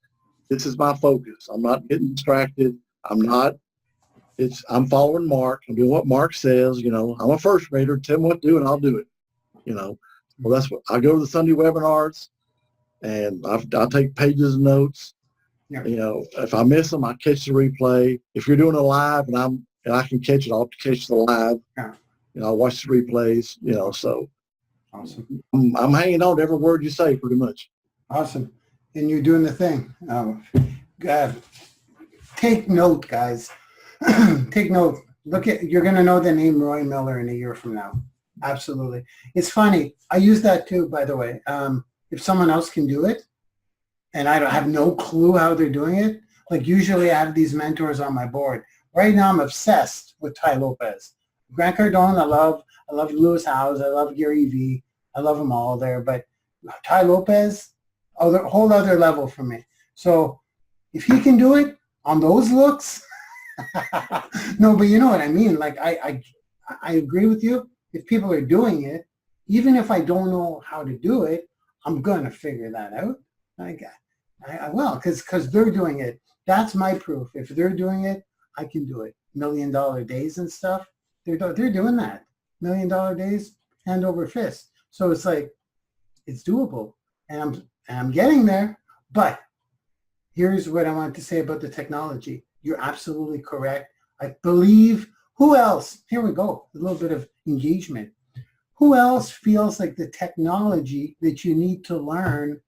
this is my focus. I'm not getting distracted. I'm following Mark. I'm doing what Mark says. You know, I'm a first grader. Tell me what to do, and I'll do it. You know, well, that's what I go to the Sunday webinars, and I take pages of notes. Yeah. You know, if I miss them, I catch the replay. If you're doing a live and I can catch it, I'll catch the live. Yeah. You know, I watch the replays. You know, so awesome. I'm hanging on to every word you say, pretty much. Awesome, and you're doing the thing. Take note, guys. Take note. You're going to know the name Roy Miller in a year from now. Absolutely. It's funny. I use that too, by the way. If someone else can do it, and I have no clue how they're doing it, like usually I have these mentors on my board. Right now I'm obsessed with Ty Lopez. Grant Cardone, I love Lewis Howes, I love Gary Vee, I love them all there, but Ty Lopez, whole other level for me. So if he can do it on those looks, no, but you know what I mean? Like I agree with you. If people are doing it, even if I don't know how to do it, I'm going to figure that out. I will, because they're doing it. That's my proof. If they're doing it, I can do it. $1 million days and stuff. They're doing that. $1 million days, hand over fist. So it's like, it's doable. And I'm getting there, But here's what I want to say about the technology. You're absolutely correct. I believe, who else? Here we go, a little bit of engagement. Who else feels like the technology that you need to learn,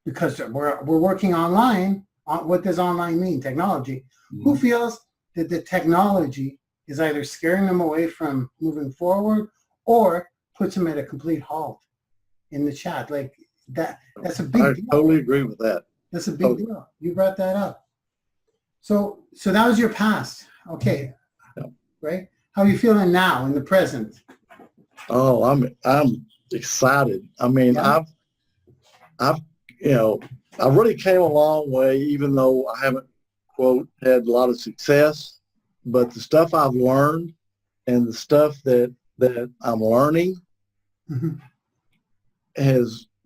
because we're working online, what does online mean? Technology. Mm-hmm. Who feels that the technology is either scaring them away from moving forward or puts them at a complete halt? In the chat, like that's a big deal. I totally agree with that. That's a big deal. You brought that up. So that was your past. Okay. Yeah. Right? How are you feeling now in the present? Oh, I'm excited. I mean, yeah. I've I really came a long way, even though I haven't, quote, had a lot of success, but the stuff I've learned and the stuff that I'm learning mm-hmm.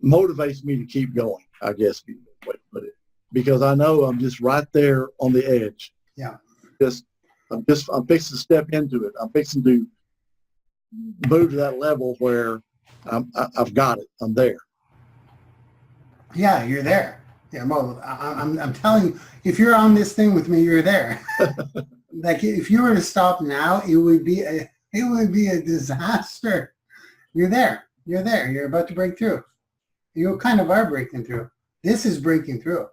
motivates me to keep going, I guess, put it, because I know I'm just right there on the edge. Yeah. I'm fixing to step into it. I'm fixing to move to that level where I've got it. I'm there. Yeah, you're there. Yeah, Mo, I'm telling you, if you're on this thing with me, you're there. Like if you were to stop now, it would be a disaster. You're there. You're there. You're about to break through. You kind of are breaking through. This is breaking through.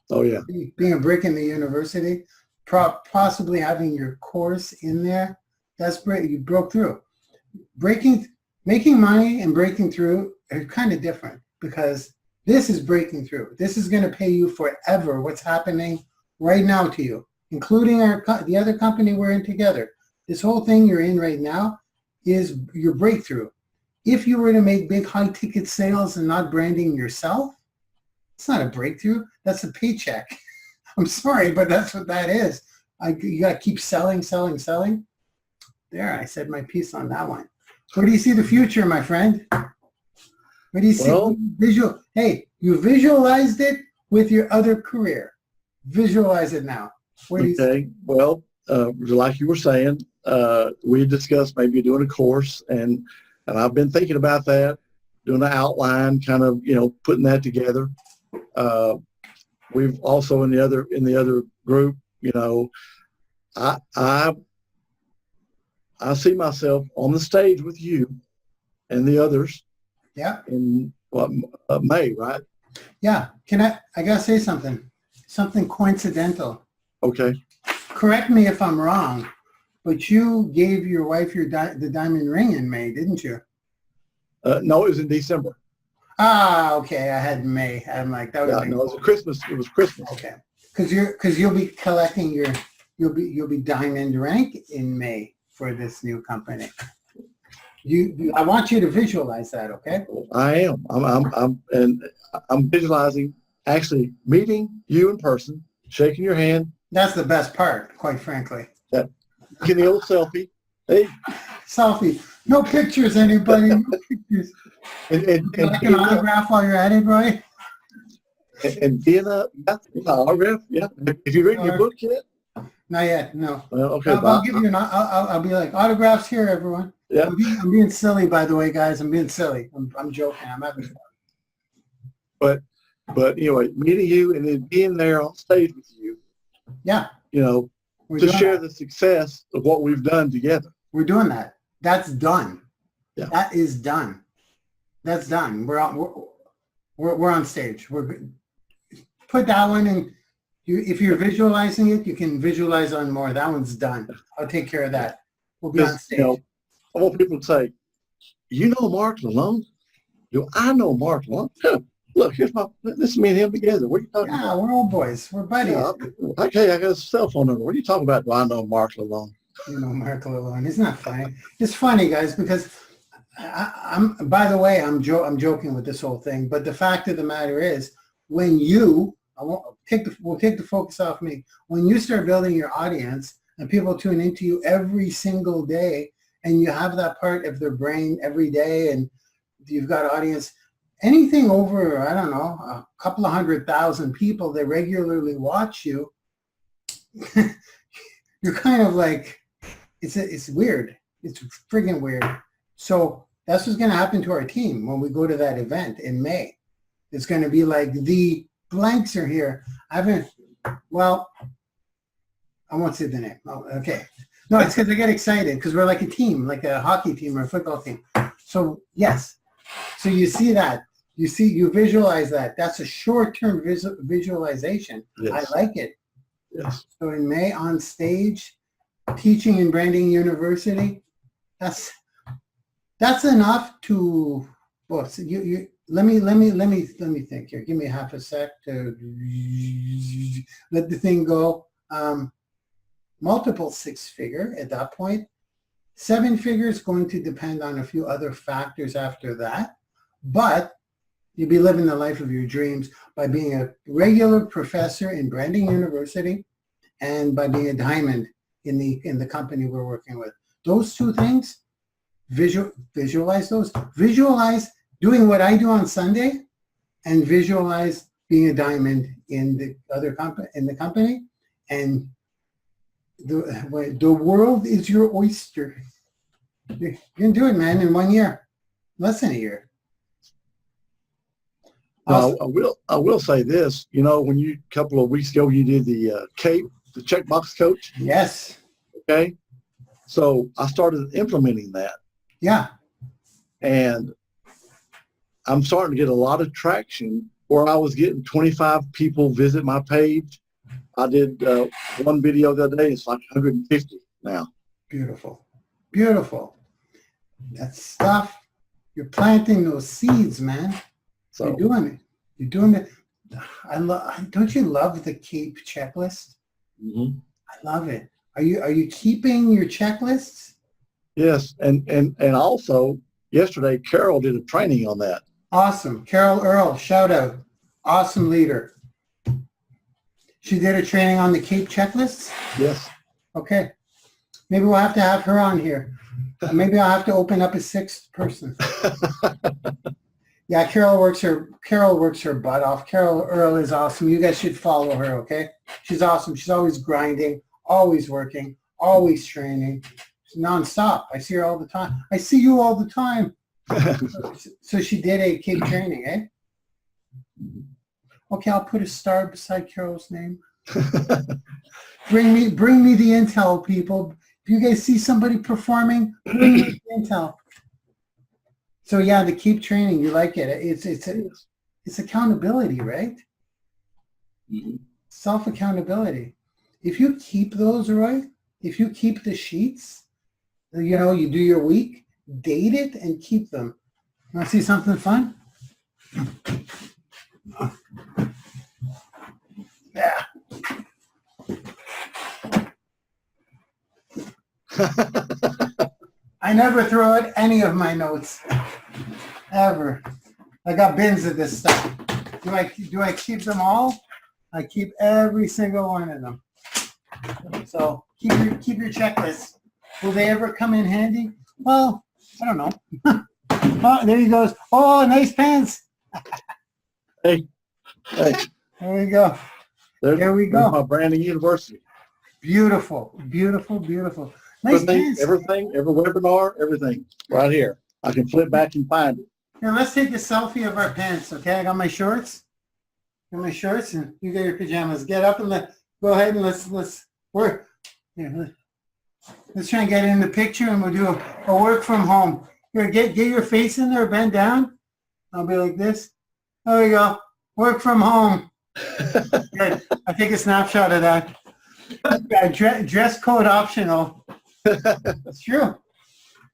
Oh yeah. Being a Branding YOUniversity, possibly having your course in there, that's great. You broke through. Making money and breaking through are kind of different, because this is breaking through. This is going to pay you forever. What's happening right now to you, including the other company we're in together. This whole thing you're in right now is your breakthrough. If you were to make big high ticket sales and not branding yourself, it's not a breakthrough. That's a paycheck. I'm sorry, but that's what that is. You got to keep selling. There, I said my piece on that one. Where do you see the future, my friend? Where do you see Hey, you visualized it with your other career. Visualize it now. Where do you see? Well, like you were saying, we discussed maybe doing a course, and I've been thinking about that, doing an outline, kind of, putting that together. We've also in the other group, I see myself on the stage with you and the others. Yeah. In May, right? Yeah. I gotta say something coincidental. Okay. Correct me if I'm wrong, but you gave your wife the diamond ring in May, didn't you? No, it was in December. Ah, okay. I had May. I'm like, that was no, it was Christmas. It was Christmas. Okay. Because you'll be collecting you'll be diamond rank in May for this new company. I want you to visualize that, okay? I am. I'm visualizing actually meeting you in person, shaking your hand. That's the best part, quite frankly. Yeah. Get the old selfie. Hey. Selfie. No pictures, anybody. No pictures. And like an autograph while you're at it, Roy? And being autograph, yeah. If you read your book yet? Not yet, no. Well, okay. I'll give you I'll be like, autographs here, everyone. Yeah. I'm being silly, by the way, guys. I'm being silly. I'm joking. I'm having fun. But anyway, meeting you and then being there on stage with you. Yeah. To share the success of what we've done together. We're doing that. That's done. Yeah. That is done. That's done. We're on stage. We're good. Put that one in. If you're visualizing it, you can visualize on more. That one's done. I'll take care of that. We'll be on stage. I want people to say, "You know Marc Lalonde? Do I know Marc Lalonde? Look, this is me and him together. What are you talking about?" Yeah, we're old boys. We're buddies. Yeah, okay, I got a cell phone number. What are you talking about? Do I know Marc Lalonde? You know Marc Lalonde. It's not funny. It's funny, guys, because I'm. By the way, I'm joking with this whole thing. But the fact of the matter is, when we'll take the focus off me. When you start building your audience and people tune into you every single day, and you have that part of their brain every day, and you've got audience, anything over, I don't know, a couple of 100,000 people that regularly watch you, you're kind of like, it's weird. It's friggin' weird. So that's what's going to happen to our team when we go to that event in May. It's going to be like the blanks are here. I haven't, well, I won't say the name. Oh, okay. No, it's because I get excited because we're like a team, like a hockey team or a football team. So yes. So you see that. You visualize that. That's a short-term visualization. Yes. I like it. Yes. So in May on stage, teaching in Branding University, that's enough to, well, so let me think here. Give me half a sec to let the thing go. Multiple six-figure at that point. Seven-figure is going to depend on a few other factors after that, but you'll be living the life of your dreams by being a regular professor in Branding University and by being a diamond in the company we're working with. Those two things, visualize those. Visualize doing what I do on Sunday and visualize being a diamond in the other company, and the world is your oyster. You can do it, man, in 1 year, less than a year. Now, I will say this. You know, when a couple of weeks ago you did the CAPE, the checkbox coach. Yes. Okay. So I started implementing that. Yeah. And I'm starting to get a lot of traction where I was getting 25 people visit my page. I did one video the other day. It's like 150 now. Beautiful. Beautiful. That stuff, you're planting those seeds, man. So you're doing it. You're doing it. Don't you love the CAPE checklist? Mm-hmm. I love it. Are you keeping your checklists? Yes, and also yesterday Carol did a training on that. Awesome. Carol Earl, shout out. Awesome leader. She did a training on the CAPE checklists? Yes. Okay. Maybe we'll have to have her on here. Maybe I'll have to open up a sixth person. Yeah, Carol works her butt off. Carol Earl is awesome. You guys should follow her, okay? She's awesome. She's always grinding, always working, always training. She's nonstop. I see her all the time. I see you all the time. So she did a CAPE training, eh? Okay, I'll put a star beside Carol's name. Bring me the intel, people. If you guys see somebody performing, bring me the intel. So yeah, the CAPE training, you like it. It's accountability, right? Mm-hmm. Self-accountability. If you keep those, Roy, if you keep the sheets, you know, you do your week, date it and keep them. Want to see something fun? Yeah. I never throw out any of my notes, ever. I got bins of this stuff. Do I keep them all? I keep every single one of them. So keep your checklists. Will they ever come in handy? Well, I don't know. Oh, there he goes. Oh, nice pants. Hey. There we go. There we go. My Branding University. Beautiful, beautiful, beautiful. Nice pants. Every webinar, everything right here. I can flip back and find it. Here, let's take a selfie of our pants, okay? I got my shorts. Got my shorts, and you got your pajamas. Get up and go ahead and let's work. Here, let's try and get in the picture, and we'll do a work from home. Here, get your face in there, bend down. I'll be like this. There we go. Work from home. Good. I'll take a snapshot of that. Dress code optional. It's true.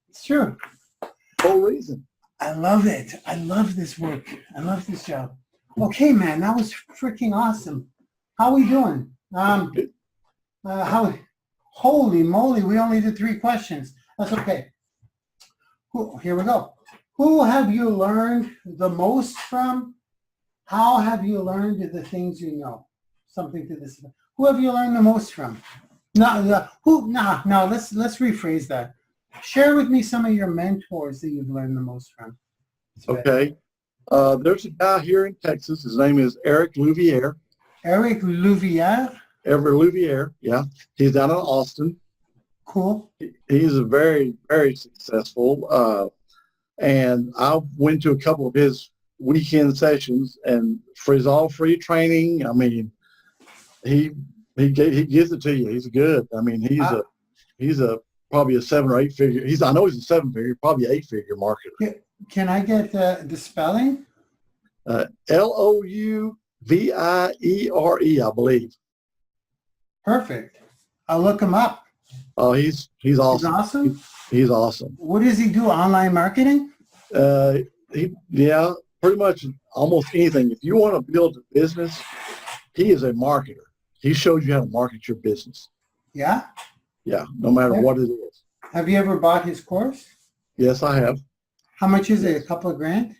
It's true. Whole reason. I love it. I love this work. I love this job. Okay, man, that was freaking awesome. How are we doing? Holy moly, we only did 3 questions. That's okay. Here we go. Who have you learned the most from? How have you learned the things you know? Something to this. Who have you learned the most from? No, let's rephrase that. Share with me some of your mentors that you've learned the most from. Okay. There's a guy here in Texas. His name is Eric Louvier. Eric Louvier? Everett Louvier, yeah. He's down in Austin. Cool. He's a very, very successful. And I went to a couple of his weekend sessions, and for his all free training. I mean, he gives it to you. He's good. I mean, he's a probably a 7 or 8 figure. I know he's a 7 figure, probably 8 figure marketer. Can I get the spelling? Louviere, I believe. Perfect. I'll look him up. Oh, he's awesome. He's awesome? He's awesome. What does he do? Online marketing? Yeah, pretty much almost anything. If you want to build a business, he is a marketer. He shows you how to market your business. Yeah? Yeah, no matter what it is. Have you ever bought his course? Yes, I have. How much is it? A couple of grand?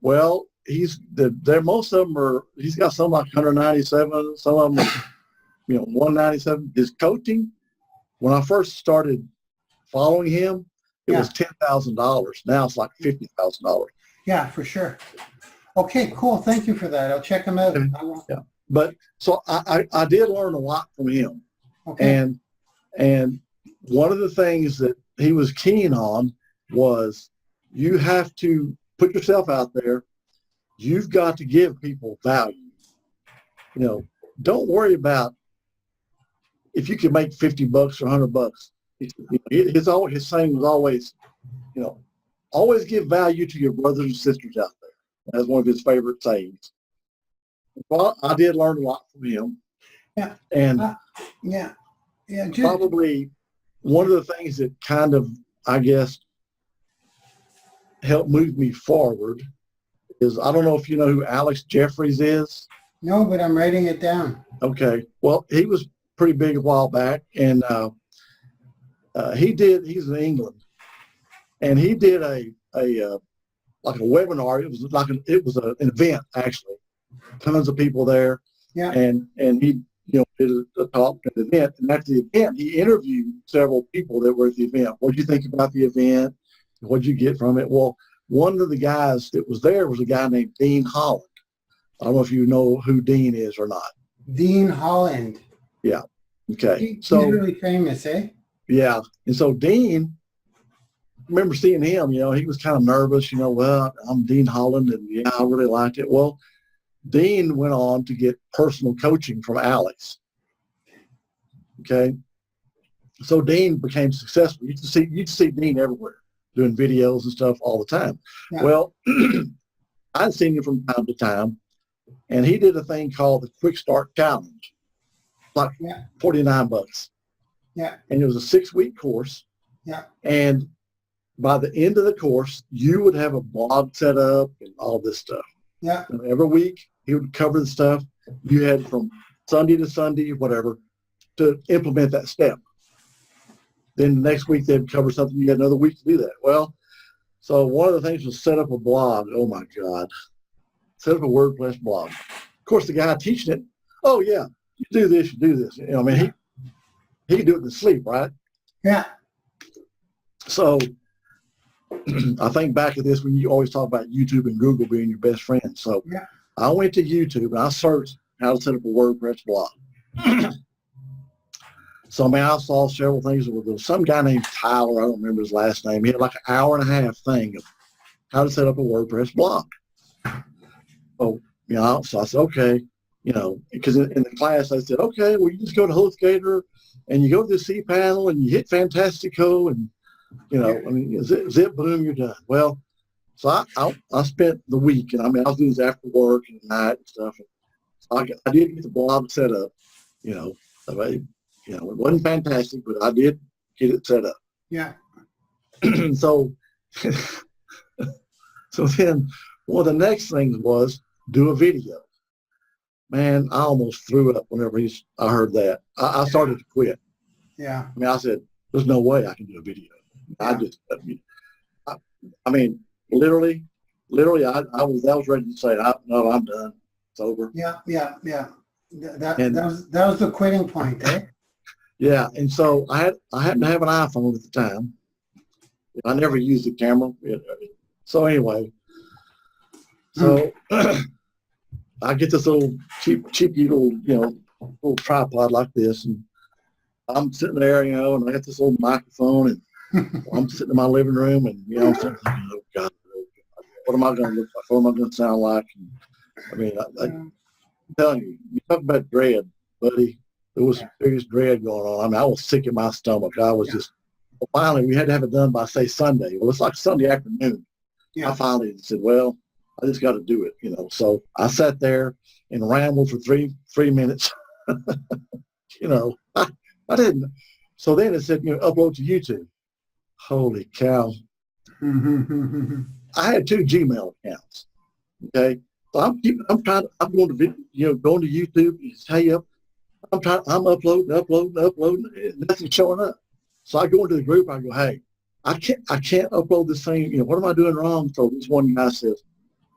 Well, most of them are, he's got some like 197, some of them, 197. His coaching, when I first started following him, it was $10,000. Now it's like $50,000. Yeah, for sure. Okay, cool. Thank you for that. I'll check him out. Yeah. But so I did learn a lot from him. Okay. And one of the things that he was keen on was you have to put yourself out there. You've got to give people value. Don't worry about if you can make $50 or $100. His saying was always, always give value to your brothers and sisters out there. That's one of his favorite sayings. Well, I did learn a lot from him. Yeah. And Just, probably one of the things that kind of, I guess, helped move me forward is, I don't know if you know who Alex Jeffries is. no, but I'm writing it down. Okay. Well, he was pretty big a while back, and he's in England, and he did a webinar. It was an event, actually. Tons of people there. Yeah. And he did a talk at the event, and after the event, he interviewed several people that were at the event. What did you think about the event? What did you get from it? Well, one of the guys that was there was a guy named Dean Holland. I don't know if you know who Dean is or not. Dean Holland. Yeah. Okay. He's really famous, eh? Yeah. And so Dean, I remember seeing him, he was kind of nervous, well, I'm Dean Holland, and I really liked it. Well, Dean went on to get personal coaching from Alex. Okay. So Dean became successful. You can see Dean everywhere doing videos and stuff all the time. Yeah. Well, I'd seen him from time to time, and he did a thing called the Quick Start Challenge, like $49. Yeah. And it was a 6-week course. Yeah. And by the end of the course, you would have a blog set up and all this stuff. Yeah. And every week, he would cover the stuff you had from Sunday to Sunday, whatever, to implement that step. Then the next week, they'd cover something. You had another week to do that. Well, so one of the things was set up a blog. Oh, my God. Set up a WordPress blog. Of course, the guy teaching it, oh, yeah, you do this, you do this. He could do it in his sleep, right? Yeah. So I think back at this when you always talk about YouTube and Google being your best friend. So I went to YouTube and I searched how to set up a WordPress blog. So, I saw several things. There was some guy named Tyler. I don't remember his last name. He had like an hour and a half thing of how to set up a WordPress blog. So, so I said, okay, because in the class I said, okay, well, you just go to HostGator and you go to the cPanel and you hit Fantastico and, zip, boom, you're done. Well, so I spent the week, and I was doing this after work and at night and stuff. So I did get the blog set up, it wasn't fantastic, but I did get it set up. Yeah. So then one of the next things was do a video. Man, I almost threw up whenever I heard that. I started to quit. Yeah. I said, there's no way I can do a video. Yeah. Literally, that was ready to say, no, I'm done. It's over. Yeah. That was the quitting point, eh? Yeah, and so I happened to have an iPhone at the time. I never used the camera. So anyway, I get this little cheap little tripod like this, and I'm sitting there, and I got this old microphone, and I'm sitting in my living room, and I'm sitting thinking, oh God, what am I going to look like? What am I going to sound like? And, I mean, I'm telling you, you talk about dread, buddy. There was some serious dread going on. I mean, I was sick in my stomach. I was just, well, finally, we had to have it done by, say, Sunday. Well, it's like Sunday afternoon. I finally said, well, I just got to do it, you know. So I sat there and rambled for three minutes. You know, I didn't. So then it said, you know, upload to YouTube. Holy cow. I had 2 Gmail accounts. Okay. So I'm going to, you know, going to YouTube and say, hey, I'm uploading, and nothing's showing up. So I go into the group, I go, hey, I can't upload this thing. You know, what am I doing wrong? So this one guy says,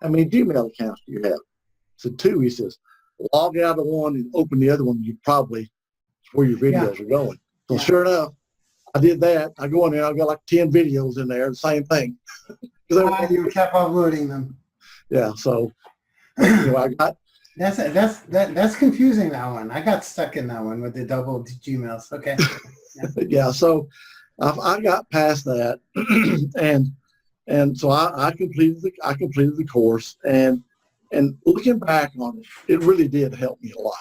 how many Gmail accounts do you have? I said 2. He says, log out of one and open the other one. You probably, it's where your videos are going. So sure enough, I did that. I go in there, I got like 10 videos in there, the same thing. You kept uploading them. Yeah, so you know, I got that's confusing, that one. I got stuck in that one with the double Gmails. Okay. Yeah, so I got past that, and so I completed the course, and looking back on it, it really did help me a lot.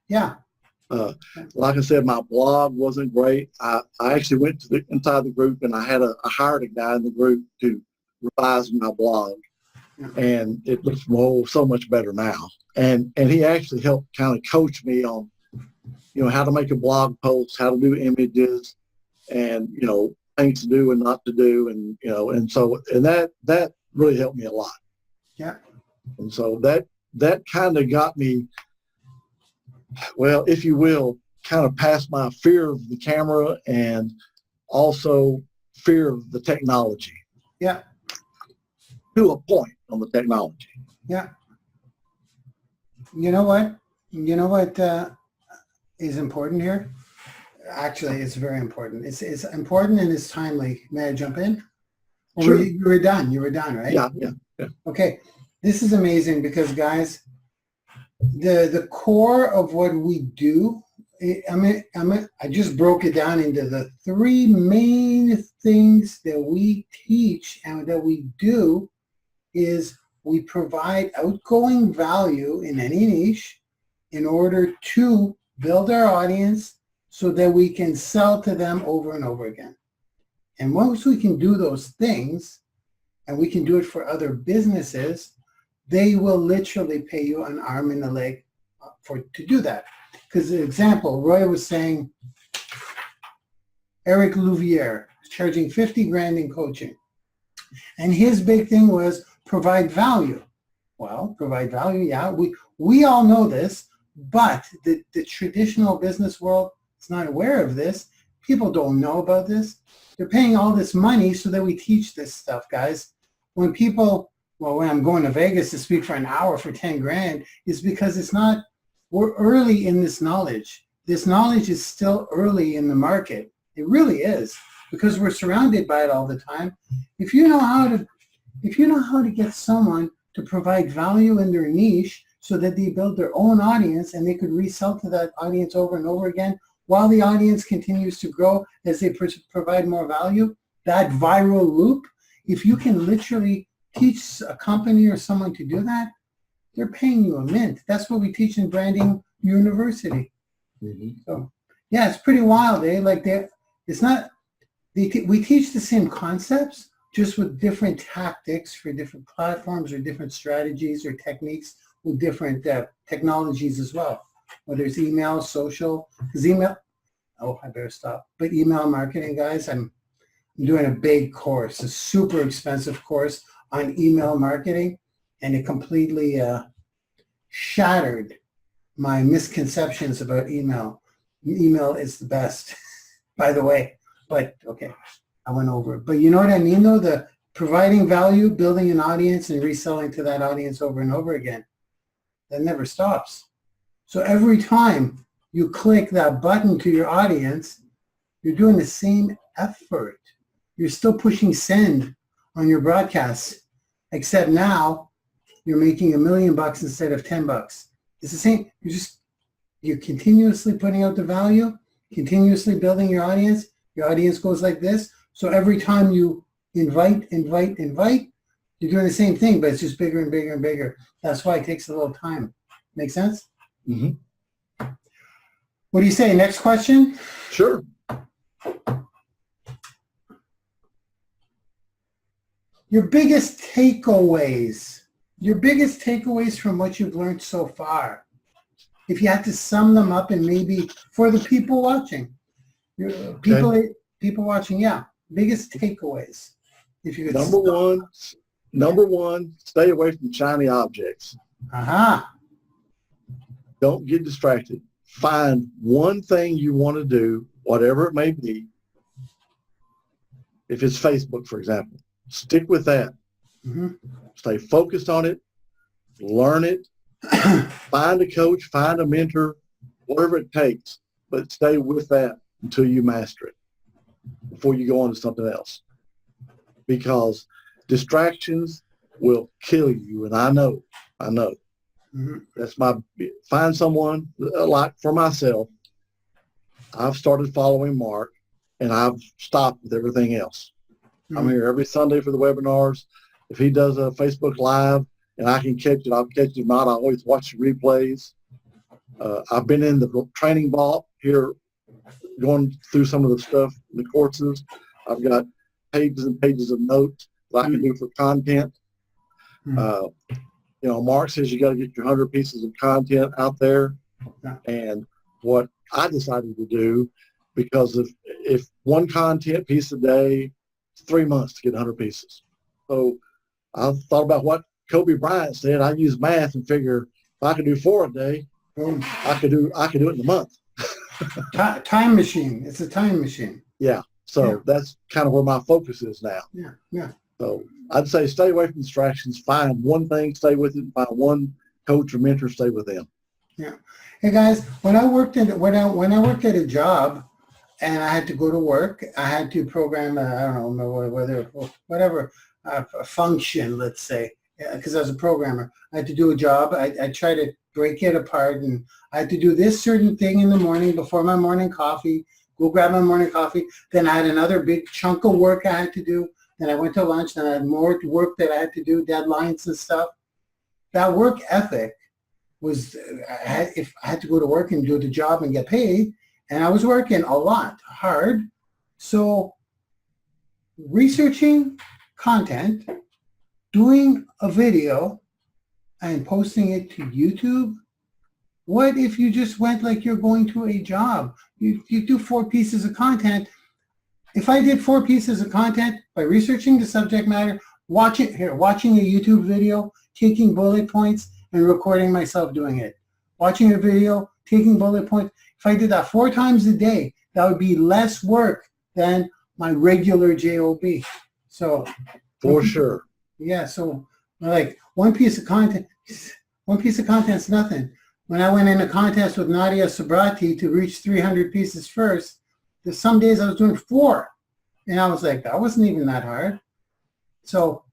Yeah. Like I said, my blog wasn't great. I actually went to inside the group, and I hired a guy in the group to revise my blog, and it looks so much better now. And he actually helped kind of coach me on, you know, how to make a blog post, how to do images, and, you know, things to do and not to do, and, you know, and so, and that really helped me a lot. Yeah. And so that kind of got me, well, if you will, kind of past my fear of the camera and also fear of the technology. Yeah. To a point on the technology. Yeah. You know what? You know what is important here? Actually, it's very important. It's important and it's timely. May I jump in? Sure. You were done. You were done, right? Yeah. Okay. This is amazing because, guys, the core of what we do, I just broke it down into the 3 main things that we teach and that we do is we provide outgoing value in any niche in order to build our audience so that we can sell to them over and over again. And once we can do those things, and we can do it for other businesses, they will literally pay you an arm and a leg to do that. Because the example, Roy was saying, Eric Louvier is charging 50 grand in coaching. And his big thing was provide value. Well, provide value, yeah, we all know this, but the traditional business world is not aware of this. People don't know about this. They're paying all this money so that we teach this stuff, guys. When people, well, when I'm going to Vegas to speak for an hour for 10 grand, is because we're early in this knowledge. This knowledge is still early in the market. It really is, because we're surrounded by it all the time. If you know how to get someone to provide value in their niche so that they build their own audience and they could resell to that audience over and over again while the audience continues to grow as they provide more value, that viral loop, if you can literally teach a company or someone to do that, they're paying you a mint. That's what we teach in Branding YOUniversity. So, yeah, it's pretty wild, eh? Like we teach the same concepts, just with different tactics for different platforms or different strategies or techniques with different technologies as well. Whether it's email, social, because email, I better stop. But email marketing, guys, I'm doing a big course, a super expensive course on email marketing, and it completely shattered my misconceptions about email. Email is the best, by the way, but okay. I went over it. But you know what I mean, though? The providing value, building an audience, and reselling to that audience over and over again. That never stops. So every time you click that button to your audience, you're doing the same effort. You're still pushing send on your broadcasts, except now you're making $1 million instead of $10. It's the same. You're continuously putting out the value, continuously building your audience. Your audience goes like this. So every time you invite, You're doing the same thing, but it's just bigger and bigger and bigger. That's why it takes a little time. Make sense? Mm-hmm. What do you say? Next question? Sure. Your biggest takeaways. Your biggest takeaways from what you've learned so far. If you had to sum them up and maybe for the people watching. People watching, yeah. Biggest takeaways. If you could Number one, stay away from shiny objects. Aha. Don't get distracted. Find one thing you want to do, whatever it may be. If it's Facebook, for example, stick with that. Mm-hmm. Stay focused on it. Learn it. Find a coach, find a mentor, whatever it takes, but stay with that until you master it before you go on to something else. Because distractions will kill you, and I know. Mm-hmm. That's find someone, like for myself, I've started following Mark, and I've stopped with everything else. Mm-hmm. I'm here every Sunday for the webinars. If he does a Facebook Live and I can catch it, I'll catch it. Not, I always watch the replays. I've been in the training vault here, going through some of the stuff, the courses. I've got pages and pages of notes that I can do for content. Mark says you got to get your 100 pieces of content out there. And what I decided to do, because if one content piece a day, it's 3 months to get 100 pieces. So I thought about what Kobe Bryant said. I use math and figure if I could do 4 a day, I could do it in a month. Time machine. It's a time machine. Yeah. So that's kind of where my focus is now. Yeah. So I'd say stay away from distractions. Find one thing, stay with it. Find one coach or mentor, stay with them. Yeah. Hey guys, when I worked at a job and I had to go to work, I had to program a function, let's say, because I was a programmer. I had to do a job. I tried to break it apart, and I had to do this certain thing in the morning before my morning coffee. Go grab my morning coffee. Then I had another big chunk of work I had to do. Then I went to lunch. Then I had more work that I had to do, deadlines and stuff. That work ethic was, if I had to go to work and do the job and get paid, and I was working a lot, hard. So researching content, doing a video, and posting it to YouTube. What if you just went like you're going to a job? You do 4 pieces of content. If I did 4 pieces of content by researching the subject matter, watching a YouTube video, taking bullet points, and recording myself doing it. Watching a video, taking bullet points. If I did that 4 times a day, that would be less work than my regular job. So for sure. Yeah. So like one piece of content is nothing. When I went in a contest with Nadia Sabrati to reach 300 pieces first, there's some days I was doing 4. And I was like, that wasn't even that hard. So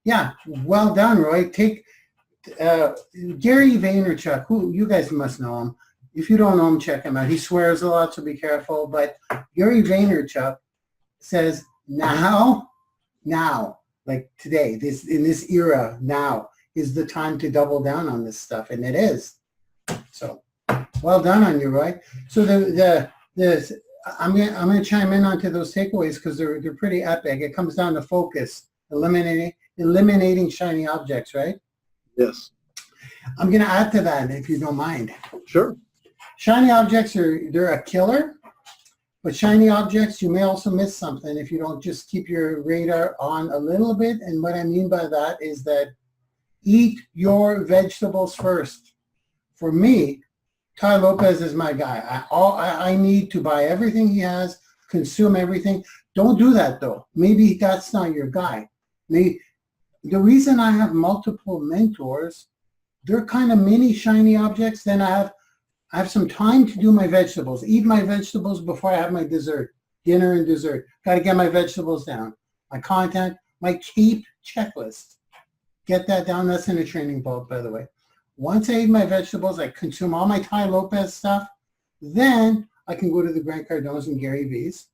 yeah, well done, Roy. Take Gary Vaynerchuk, who you guys must know him. If you don't know him, check him out. He swears a lot, so be careful. But Gary Vaynerchuk says now, like today, in this era, now is the time to double down on this stuff, and it is. So, well done on you, Roy. So I'm gonna chime in onto those takeaways because they're pretty epic. It comes down to focus, eliminating shiny objects, right? Yes. I'm gonna add to that if you don't mind. Sure. Shiny objects they're a killer, but shiny objects, you may also miss something if you don't just keep your radar on a little bit. And what I mean by that is that eat your vegetables first. For me, Ty Lopez is my guy. I need to buy everything he has, consume everything. Don't do that though. Maybe that's not your guy. The reason I have multiple mentors, they're kind of mini shiny objects. Then I have some time to do my vegetables. Eat my vegetables before I have my dessert, dinner and dessert. Got to get my vegetables down. My content, my keep checklist. Get that down. That's in a training vault, by the way. Once I eat my vegetables, I consume all my Ty Lopez stuff. Then I can go to the Grant Cardones and Gary V's.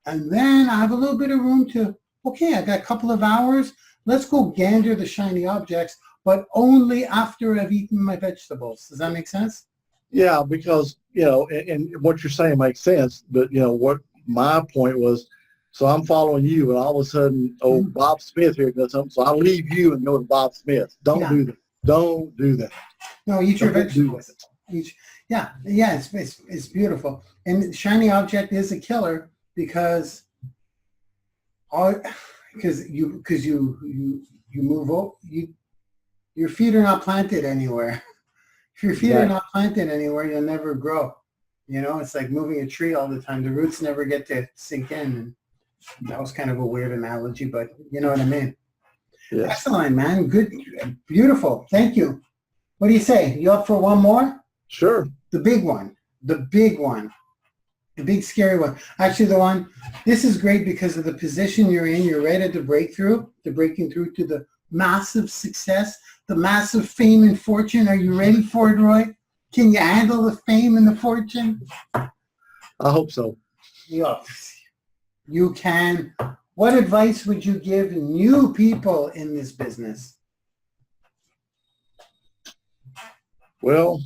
And then I have a little bit of room to, okay, I got a couple of hours. let's go gander the shiny objects, but only after I've eaten my vegetables. Does that make sense? Yeah, because, and what you're saying makes sense, but, what my point was, so I'm following you, and all of a sudden, Bob Smith here does something, so I leave you and go to Bob Smith. Don't do that. Don't do that. No, eat your Don't do vegetables. It's beautiful. And shiny object is a killer because you move over. Your feet are not planted anywhere. If your feet are not planted anywhere, you'll never grow. It's like moving a tree all the time. The roots never get to sink in. And that was kind of a weird analogy, but you know what I mean. Yes. Excellent, man. Good, beautiful. Thank you. What do you say? You up for one more? Sure. The big one. The big scary one. Actually, this is great because of the position you're in. You're right at the breaking through to the massive success, the massive fame and fortune. Are you ready for it, Roy? Can you handle the fame and the fortune? I hope so. Yes, you can. What advice would you give new people in this business? Well,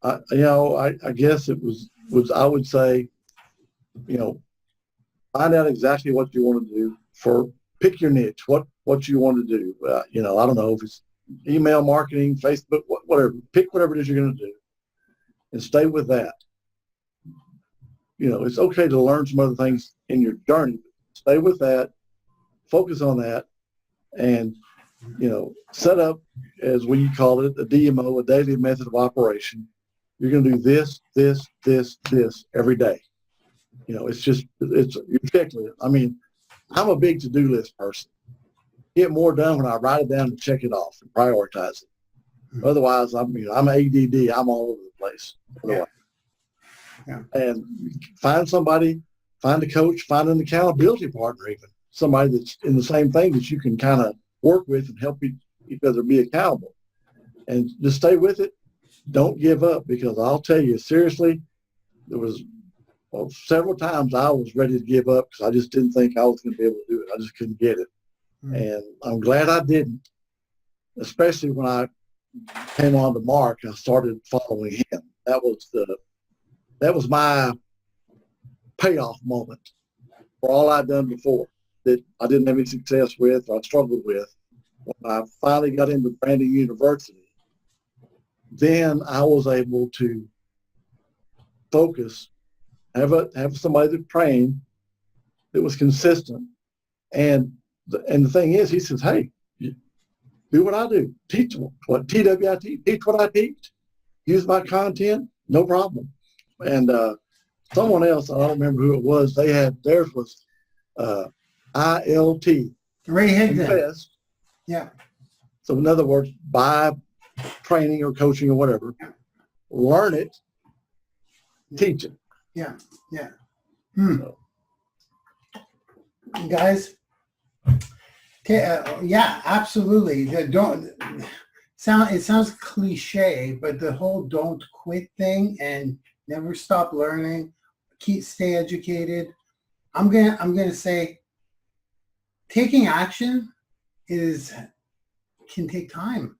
I guess it was I would say, find out exactly what you want to do. Pick your niche. What you want to do. I don't know if it's email marketing, Facebook, whatever. Pick whatever it is you're going to do, and stay with that. It's okay to learn some other things in your journey. Stay with that. Focus on that, and set up, as we call it, a DMO, a daily method of operation. You're going to do this, this, this, this every day. It's your checklist. I mean, I'm a big to-do list person. Get more done when I write it down and check it off and prioritize it. Mm-hmm. Otherwise, I'm ADD. I'm all over the place. Yeah. And find a coach, find an accountability partner, even somebody that's in the same thing that you can kind of work with and help each other be accountable. And just stay with it. Don't give up, because I'll tell you, seriously, there was several times I was ready to give up because I just didn't think I was going to be able to do it. I just couldn't get it. Mm-hmm. And I'm glad I didn't, especially when I came on to Mark. I started following him. That was my payoff moment for all I'd done before that I didn't have any success with or I struggled with. When I finally got into Branding University, then I was able to focus, have somebody to train that was consistent. And the thing is, he says, hey, do what I do. Teach what TWIT, teach what I teach. Use my content, no problem. And someone else, I don't remember who it was, theirs was ILT. Ray Higdon. Invest. Yeah. So in other words, buy training or coaching or whatever, learn it, teach it. Yeah. So. Guys, yeah, absolutely. It sounds cliche, but the whole don't quit thing and never stop learning, stay educated. I'm gonna say taking action can take time.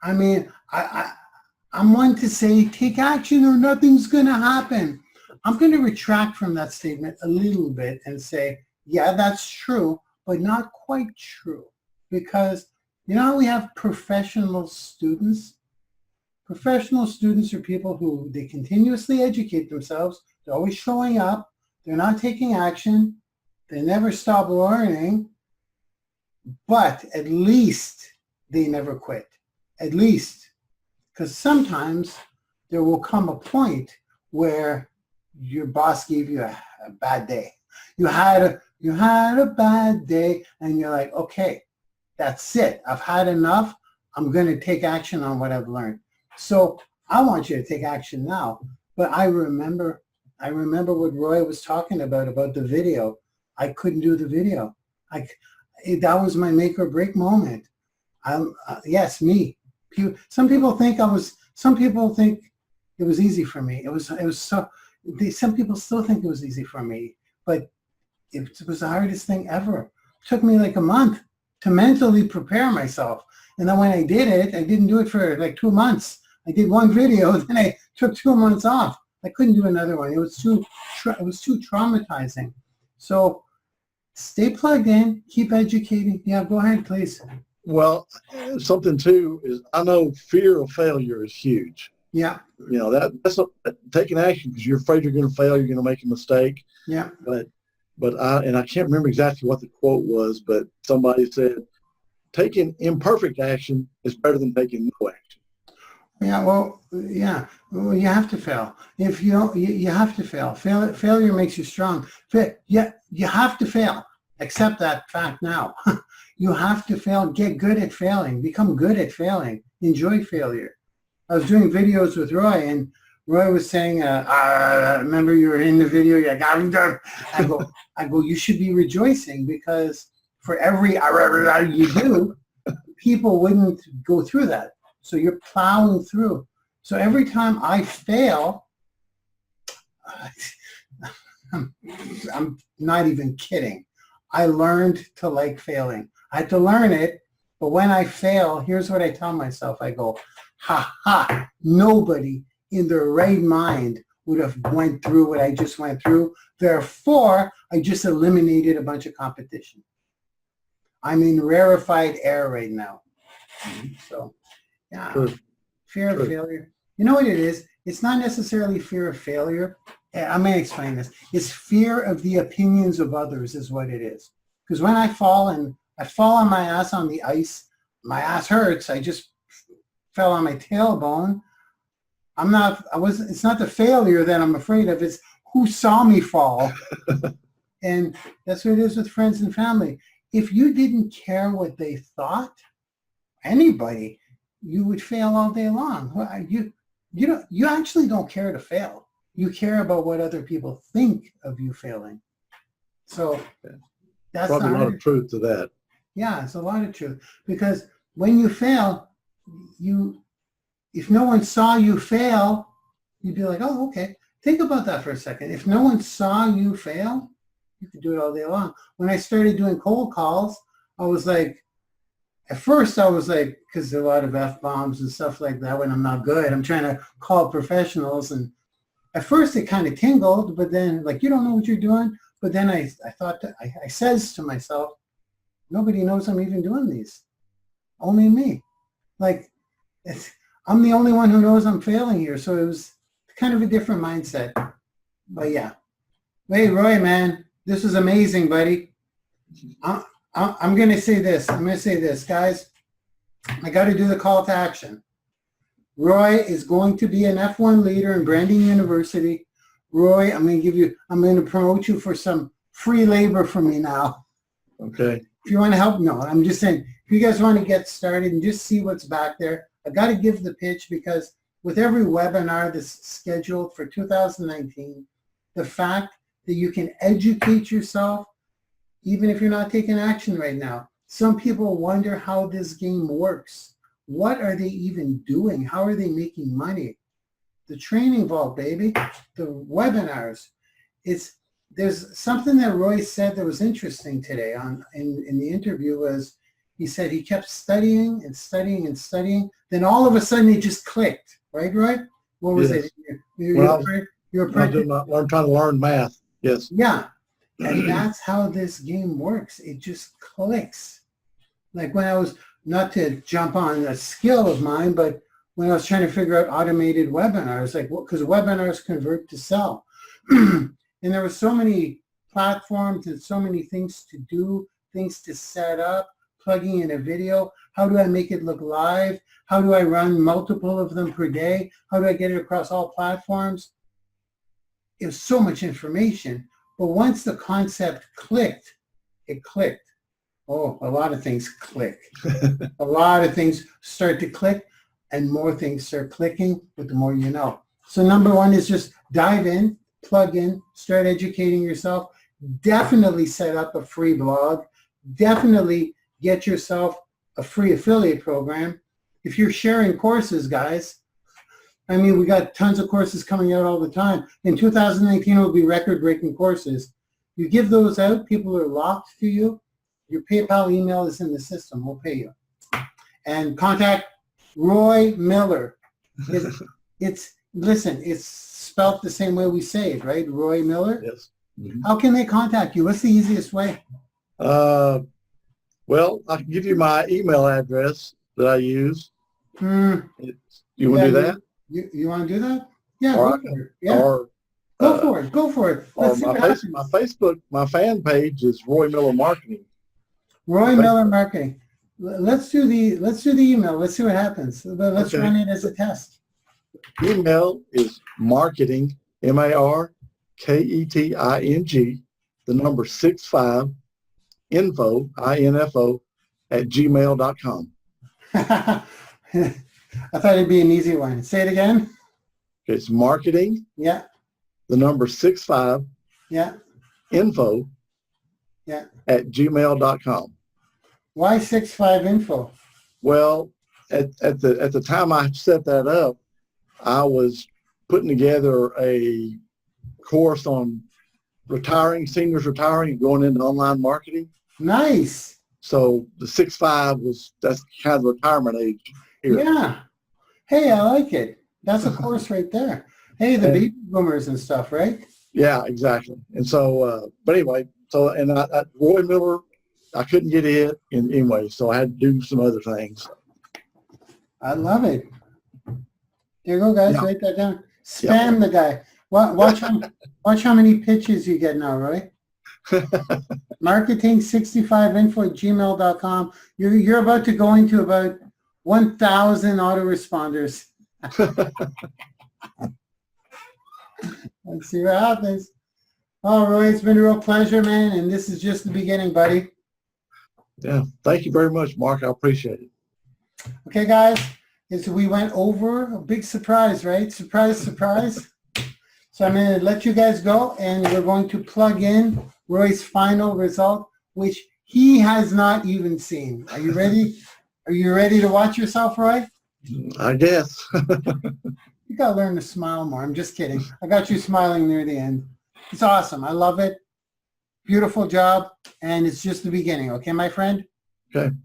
I mean, I'm one to say take action or nothing's gonna happen. I'm going to retract from that statement a little bit and say, yeah, that's true, but not quite true. Because you know how we have professional students? Professional students are people who they continuously educate themselves. They're always showing up. They're not taking action. They never stop learning. But at least they never quit. At least. Because sometimes there will come a point where your boss gave you a bad day. You had a bad day and you're like, okay, that's it. I've had enough. I'm going to take action on what I've learned. So I want you to take action now. But I remember what Roy was talking about the video. I couldn't do the video. That was my make or break moment. Yes, me. Some people think it was easy for me. Some people still think it was easy for me, but it was the hardest thing ever. took me like a month to mentally prepare myself. And then when I did it, I didn't do it for like 2 months. I did one video, then I took 2 months off. I couldn't do another one. It was too traumatizing. So stay plugged in, keep educating. Yeah, go ahead, please. Well, something too is I know fear of failure is huge. Yeah. You know, that's taking action because you're afraid you're going to fail, you're going to make a mistake. Yeah. But I can't remember exactly what the quote was, but somebody said, taking imperfect action is better than taking no action. Yeah, well, you have to fail. If you don't, you have to fail. Failure makes you strong. Yeah, you have to fail. Accept that fact now. You have to fail. Get good at failing. Become good at failing. Enjoy failure. I was doing videos with Roy, and Roy was saying, remember you were in the video, you're like, I go, you should be rejoicing because for every you do, people wouldn't go through that. So you're plowing through. So every time I fail, I'm not even kidding. I learned to like failing. I had to learn it, but when I fail, here's what I tell myself. I go, ha ha, nobody in their right mind would have went through what I just went through. Therefore, I just eliminated a bunch of competition. I'm in rarefied air right now. So, yeah, fear of failure. You know what it is? It's not necessarily fear of failure. I'm going to explain this. It's fear of the opinions of others is what it is. Because when I fall on my ass on the ice, my ass hurts. I just fell on my tailbone. It's not the failure that I'm afraid of. It's who saw me fall. And that's what it is with friends and family. If you didn't care what they thought, anybody, you would fail all day long. You actually don't care to fail. You care about what other people think of you failing. So that's probably a lot of truth to that. Yeah, it's a lot of truth. Because when you fail, if no one saw you fail, you'd be like, oh, okay. Think about that for a second. If no one saw you fail, you could do it all day long. When I started doing cold calls, I was like, at first I was like, because there are a lot of F-bombs and stuff like that when I'm not good. I'm trying to call professionals. And at first it kind of tingled, but then like, you don't know what you're doing. But then I thought, I says to myself, nobody knows I'm even doing these. Only me. Like, I'm the only one who knows I'm failing here. So it was kind of a different mindset. But yeah. Hey, Roy, man, this is amazing, buddy. I'm going to say this. I'm going to say this, guys. I got to do the call to action. Roy is going to be an F1 leader in Branding University. Roy, I'm going to promote you for some free labor for me now. Okay. If you want to help, no, I'm just saying, if you guys want to get started and just see what's back there, I got to give the pitch because with every webinar that's scheduled for 2019, the fact that you can educate yourself, even if you're not taking action right now. Some people wonder how this game works. What are they even doing? How are they making money? The training vault, baby, the webinars. There's something that Roy said that was interesting today in the interview was he said he kept studying and studying and studying. Then all of a sudden it just clicked, right, Roy? What was it? I'm trying to learn math. Yes. Yeah. And that's how this game works. It just clicks. Like when I was, not to jump on a skill of mine, but when I was trying to figure out automated webinars, like because webinars convert to sell. And there were so many platforms and so many things to do, things to set up, plugging in a video. How do I make it look live? How do I run multiple of them per day? How do I get it across all platforms? It was so much information. But once the concept clicked, it clicked. Oh, a lot of things click. A lot of things start to click and more things start clicking, but the more you know. So number one is just dive in, plug in, start educating yourself. Definitely set up a free blog. Definitely get yourself a free affiliate program. If you're sharing courses, guys, I mean, we got tons of courses coming out all the time. In 2019, it will be record-breaking courses. You give those out, people are locked to you. Your PayPal email is in the system. We'll pay you. And contact Roy Miller. Listen, it's spelled the same way we say it, right? Roy Miller? Yes. Mm-hmm. How can they contact you? What's the easiest way? Well, I can give you my email address that I use. You want to do that? You want to do that? Yeah, Or go for it. Yeah. Go for it. Or my Facebook, my fan page is Roy Miller Marketing. Roy Miller Marketing. Let's do the email. Let's see what happens. Let's run it as a test. Email is marketing, marketing, the number 65, info, info, @gmail.com. I thought it'd be an easy one. Say it again. It's marketing. Yeah. The number 65. Yeah. Info. Yeah. @gmail.com. Why 65 info? Well, at the time I set that up, I was putting together a course on seniors retiring and going into online marketing. Nice. So the 65 that's kind of the retirement age here. Yeah. Hey, I like it. That's a course right there. Hey, the baby boomers and stuff, right? Yeah, exactly. And so, but anyway, Roy Miller, I couldn't get it anyway, so I had to do some other things. I love it. There you go, guys. Yeah. Write that down. Spam the guy. Watch how many pitches you get now, right? Marketing65info@gmail.com. You're about to go into about 1,000 autoresponders. Let's see what happens. Oh, Roy, it's been a real pleasure, man, and this is just the beginning, buddy. Yeah, thank you very much, Mark. I appreciate it. Okay, guys, we went over a big surprise, right? Surprise, surprise. So I'm going to let you guys go, and we're going to plug in Roy's final result, which he has not even seen. Are you ready? Are you ready to watch yourself, Roy? I guess. You got to learn to smile more. I'm just kidding. I got you smiling near the end. It's awesome. I love it. Beautiful job. And it's just the beginning. Okay, my friend? Okay.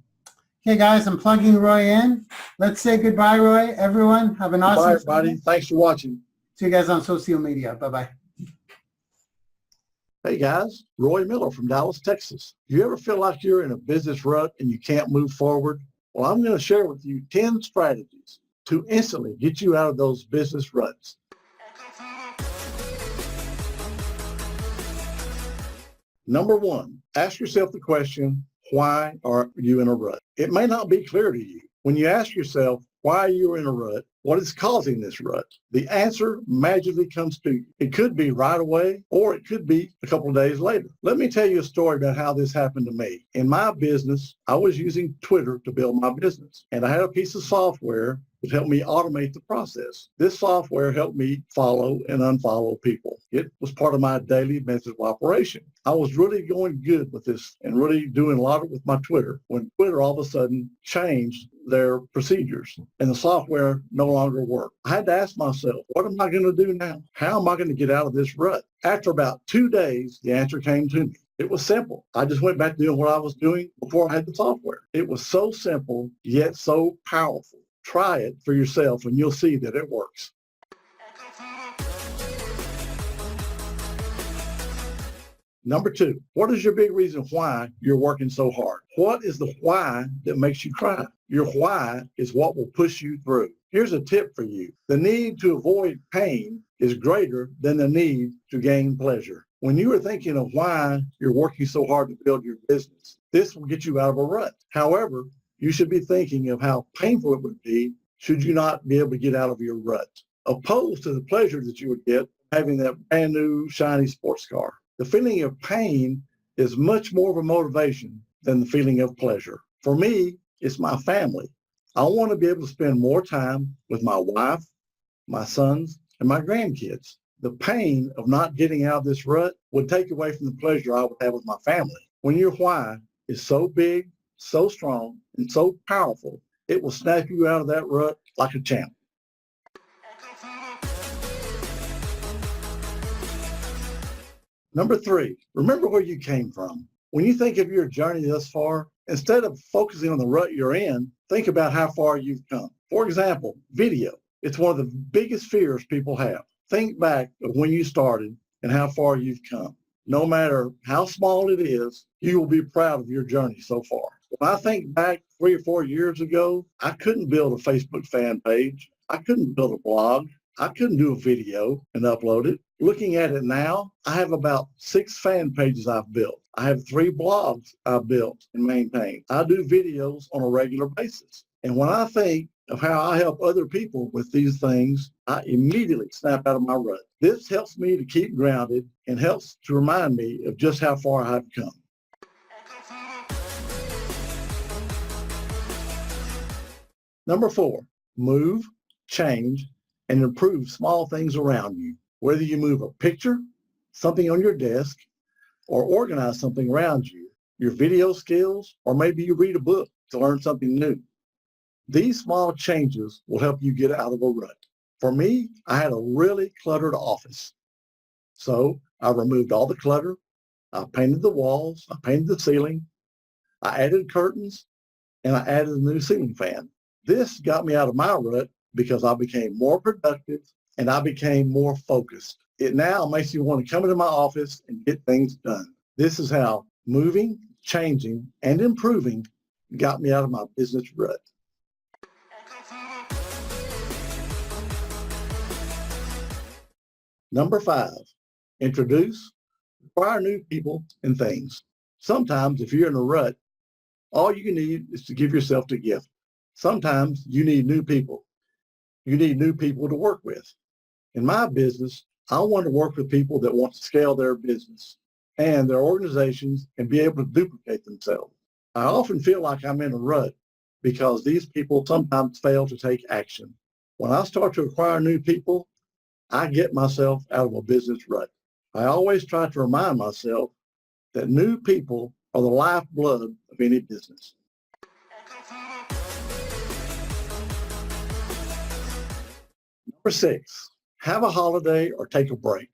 Okay, guys, I'm plugging Roy in. Let's say goodbye, Roy. Everyone, have an awesome Bye, everybody. Sunday. Thanks for watching. See you guys on social media. Bye-bye. Hey, guys. Roy Miller from Dallas, Texas. You ever feel like you're in a business rut and you can't move forward? Well, I'm going to share with you 10 strategies to instantly get you out of those business ruts. Number 1, ask yourself the question, why are you in a rut? It may not be clear to you. When you ask yourself why you're in a rut, what is causing this rut? The answer magically comes to you. It could be right away, or it could be a couple of days later. Let me tell you a story about how this happened to me. In my business, I was using Twitter to build my business, and I had a piece of software that helped me automate the process. This software helped me follow and unfollow people. It was part of my daily method of operation. I was really going good with this and really doing a lot with my Twitter when Twitter all of a sudden changed their procedures and the software no longer worked. I had to ask myself, what am I going to do now? How am I going to get out of this rut? After about 2 days, the answer came to me. It was simple. I just went back to doing what I was doing before I had the software. It was so simple, yet so powerful. Try it for yourself and you'll see that it works. Number 2, what is your big reason why you're working so hard? What is the why that makes you cry? Your why is what will push you through. Here's a tip for you. The need to avoid pain is greater than the need to gain pleasure. When you are thinking of why you're working so hard to build your business, this will get you out of a rut. However, you should be thinking of how painful it would be should you not be able to get out of your rut, opposed to the pleasure that you would get having that brand new shiny sports car. The feeling of pain is much more of a motivation than the feeling of pleasure. For me, it's my family. I want to be able to spend more time with my wife, my sons, and my grandkids. The pain of not getting out of this rut would take away from the pleasure I would have with my family. When your why is so big, so strong, and so powerful, it will snap you out of that rut like a champ. Number 3, remember where you came from. When you think of your journey thus far, instead of focusing on the rut you're in, think about how far you've come. For example, video. It's one of the biggest fears people have. Think back of when you started and how far you've come. No matter how small it is, you will be proud of your journey so far. When I think back 3 or 4 years ago, I couldn't build a Facebook fan page. I couldn't build a blog. I couldn't do a video and upload it. Looking at it now, I have about 6 fan pages I've built. I have 3 blogs I've built and maintained. I do videos on a regular basis. And when I think of how I help other people with these things, I immediately snap out of my rut. This helps me to keep grounded and helps to remind me of just how far I've come. Number 4, move, change, and improve small things around you. Whether you move a picture, something on your desk, or organize something around you, your video skills, or maybe you read a book to learn something new. These small changes will help you get out of a rut. For me, I had a really cluttered office. So I removed all the clutter. I painted the walls. I painted the ceiling. I added curtains, and I added a new ceiling fan. This got me out of my rut because I became more productive and I became more focused. It now makes me want to come into my office and get things done. This is how moving, changing, and improving got me out of my business rut. Number 5, introduce, acquire new people and things. Sometimes if you're in a rut, all you need is to give yourself a gift. Sometimes you need new people. You need new people to work with. In my business, I want to work with people that want to scale their business and their organizations and be able to duplicate themselves. I often feel like I'm in a rut because these people sometimes fail to take action. When I start to acquire new people, I get myself out of a business rut. I always try to remind myself that new people are the lifeblood of any business. Number 6, have a holiday or take a break.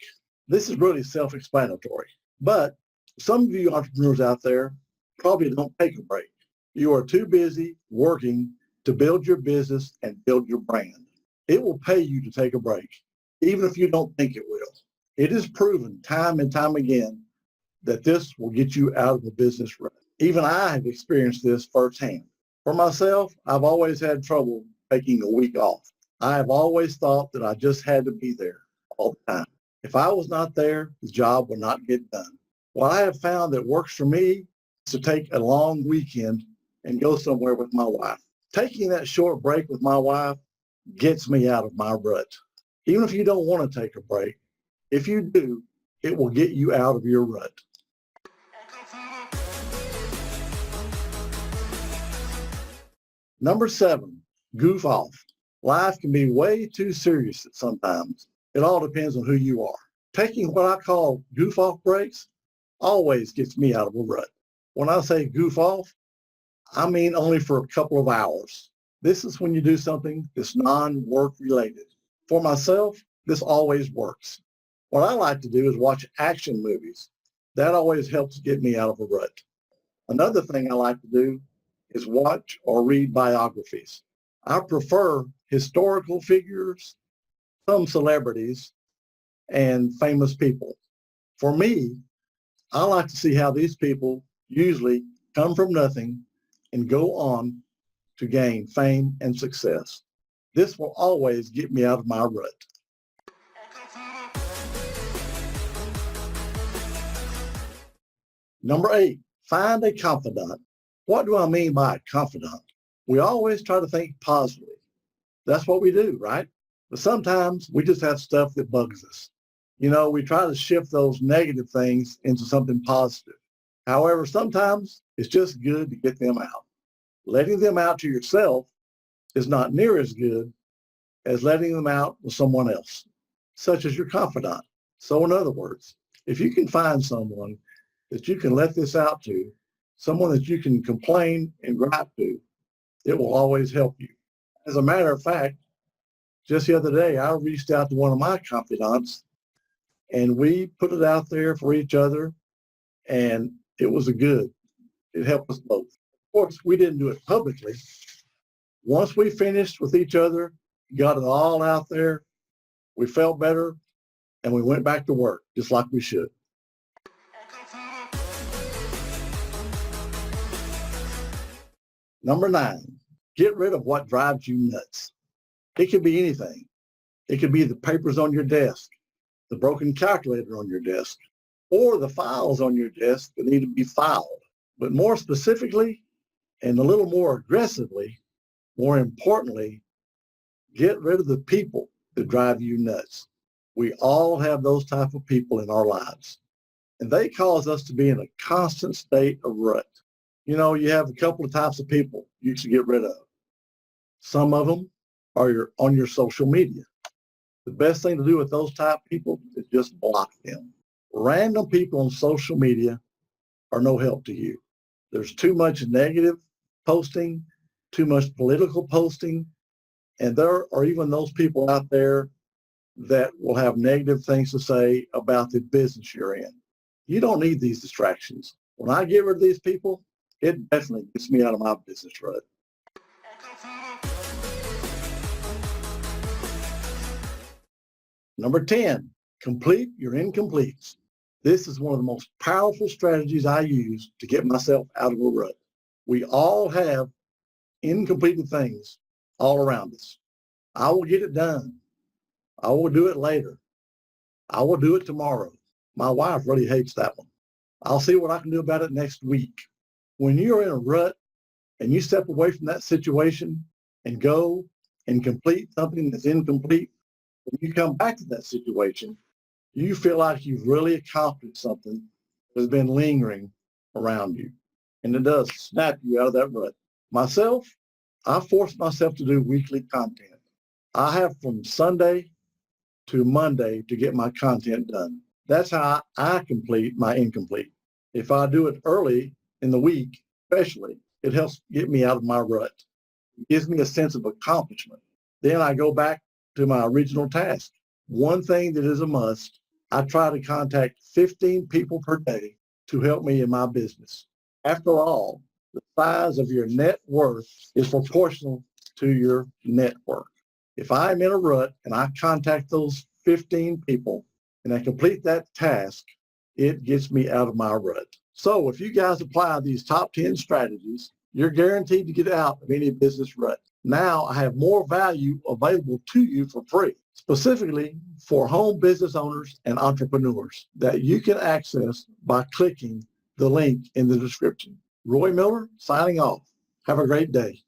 This is really self-explanatory, but some of you entrepreneurs out there probably don't take a break. You are too busy working to build your business and build your brand. It will pay you to take a break, even if you don't think it will. It is proven time and time again that this will get you out of a business rut. Even I have experienced this firsthand. For myself, I've always had trouble taking a week off. I have always thought that I just had to be there all the time. If I was not there, the job would not get done. What I have found that works for me is to take a long weekend and go somewhere with my wife. Taking that short break with my wife gets me out of my rut. Even if you don't want to take a break, if you do, it will get you out of your rut. Number 7, goof off. Life can be way too serious at sometimes. It all depends on who you are. Taking what I call goof off breaks always gets me out of a rut. When I say goof off, I mean only for a couple of hours. This is when you do something that's non-work related. For myself, this always works. What I like to do is watch action movies. That always helps get me out of a rut. Another thing I like to do is watch or read biographies. I prefer historical figures, some celebrities, and famous people. For me, I like to see how these people usually come from nothing and go on to gain fame and success. This will always get me out of my rut. Number 8, find a confidant. What do I mean by a confidant? We always try to think positively. That's what we do, right? But sometimes we just have stuff that bugs us. We try to shift those negative things into something positive. However, sometimes it's just good to get them out. Letting them out to yourself is not near as good as letting them out with someone else, such as your confidant. So in other words, if you can find someone that you can let this out to, someone that you can complain and gripe to, it will always help you. As a matter of fact, just the other day, I reached out to one of my confidants and we put it out there for each other, and It was a good. It helped us both. Of course, we didn't do it publicly. Once we finished with each other, got it all out there, we felt better, and we went back to work just like we should. Number 9, get rid of what drives you nuts. It could be anything. It could be the papers on your desk, the broken calculator on your desk, or the files on your desk that need to be filed. But more specifically, and a little more aggressively, more importantly, get rid of the people that drive you nuts. We all have those type of people in our lives, and they cause us to be in a constant state of rut. You know, you have a couple of types of people you should get rid of. Some of them are on your social media. The best thing to do with those type of people is just block them. Random people on social media are no help to you. There's too much negative posting, too much political posting, and there are even those people out there that will have negative things to say about the business you're in. You don't need these distractions. When I get rid of these people, it definitely gets me out of my business rut. Number 10, complete your incompletes. This is one of the most powerful strategies I use to get myself out of a rut. We all have incompleted things all around us. I will get it done. I will do it later. I will do it tomorrow. My wife really hates that one. I'll see what I can do about it next week. When you're in a rut and you step away from that situation and go and complete something that's incomplete, when you come back to that situation, you feel like you've really accomplished something that's been lingering around you. And it does snap you out of that rut. Myself, I force myself to do weekly content. I have from Sunday to Monday to get my content done. That's how I complete my incomplete. If I do it early in the week, especially, it helps get me out of my rut. It gives me a sense of accomplishment. Then I go back to my original task. One thing that is a must, I try to contact 15 people per day to help me in my business. After all, the size of your net worth is proportional to your network. If I'm in a rut and I contact those 15 people and I complete that task, it gets me out of my rut. So if you guys apply these top 10 strategies, you're guaranteed to get out of any business rut. Now I have more value available to you for free, specifically for home business owners and entrepreneurs that you can access by clicking the link in the description. Roy Miller signing off. Have a great day.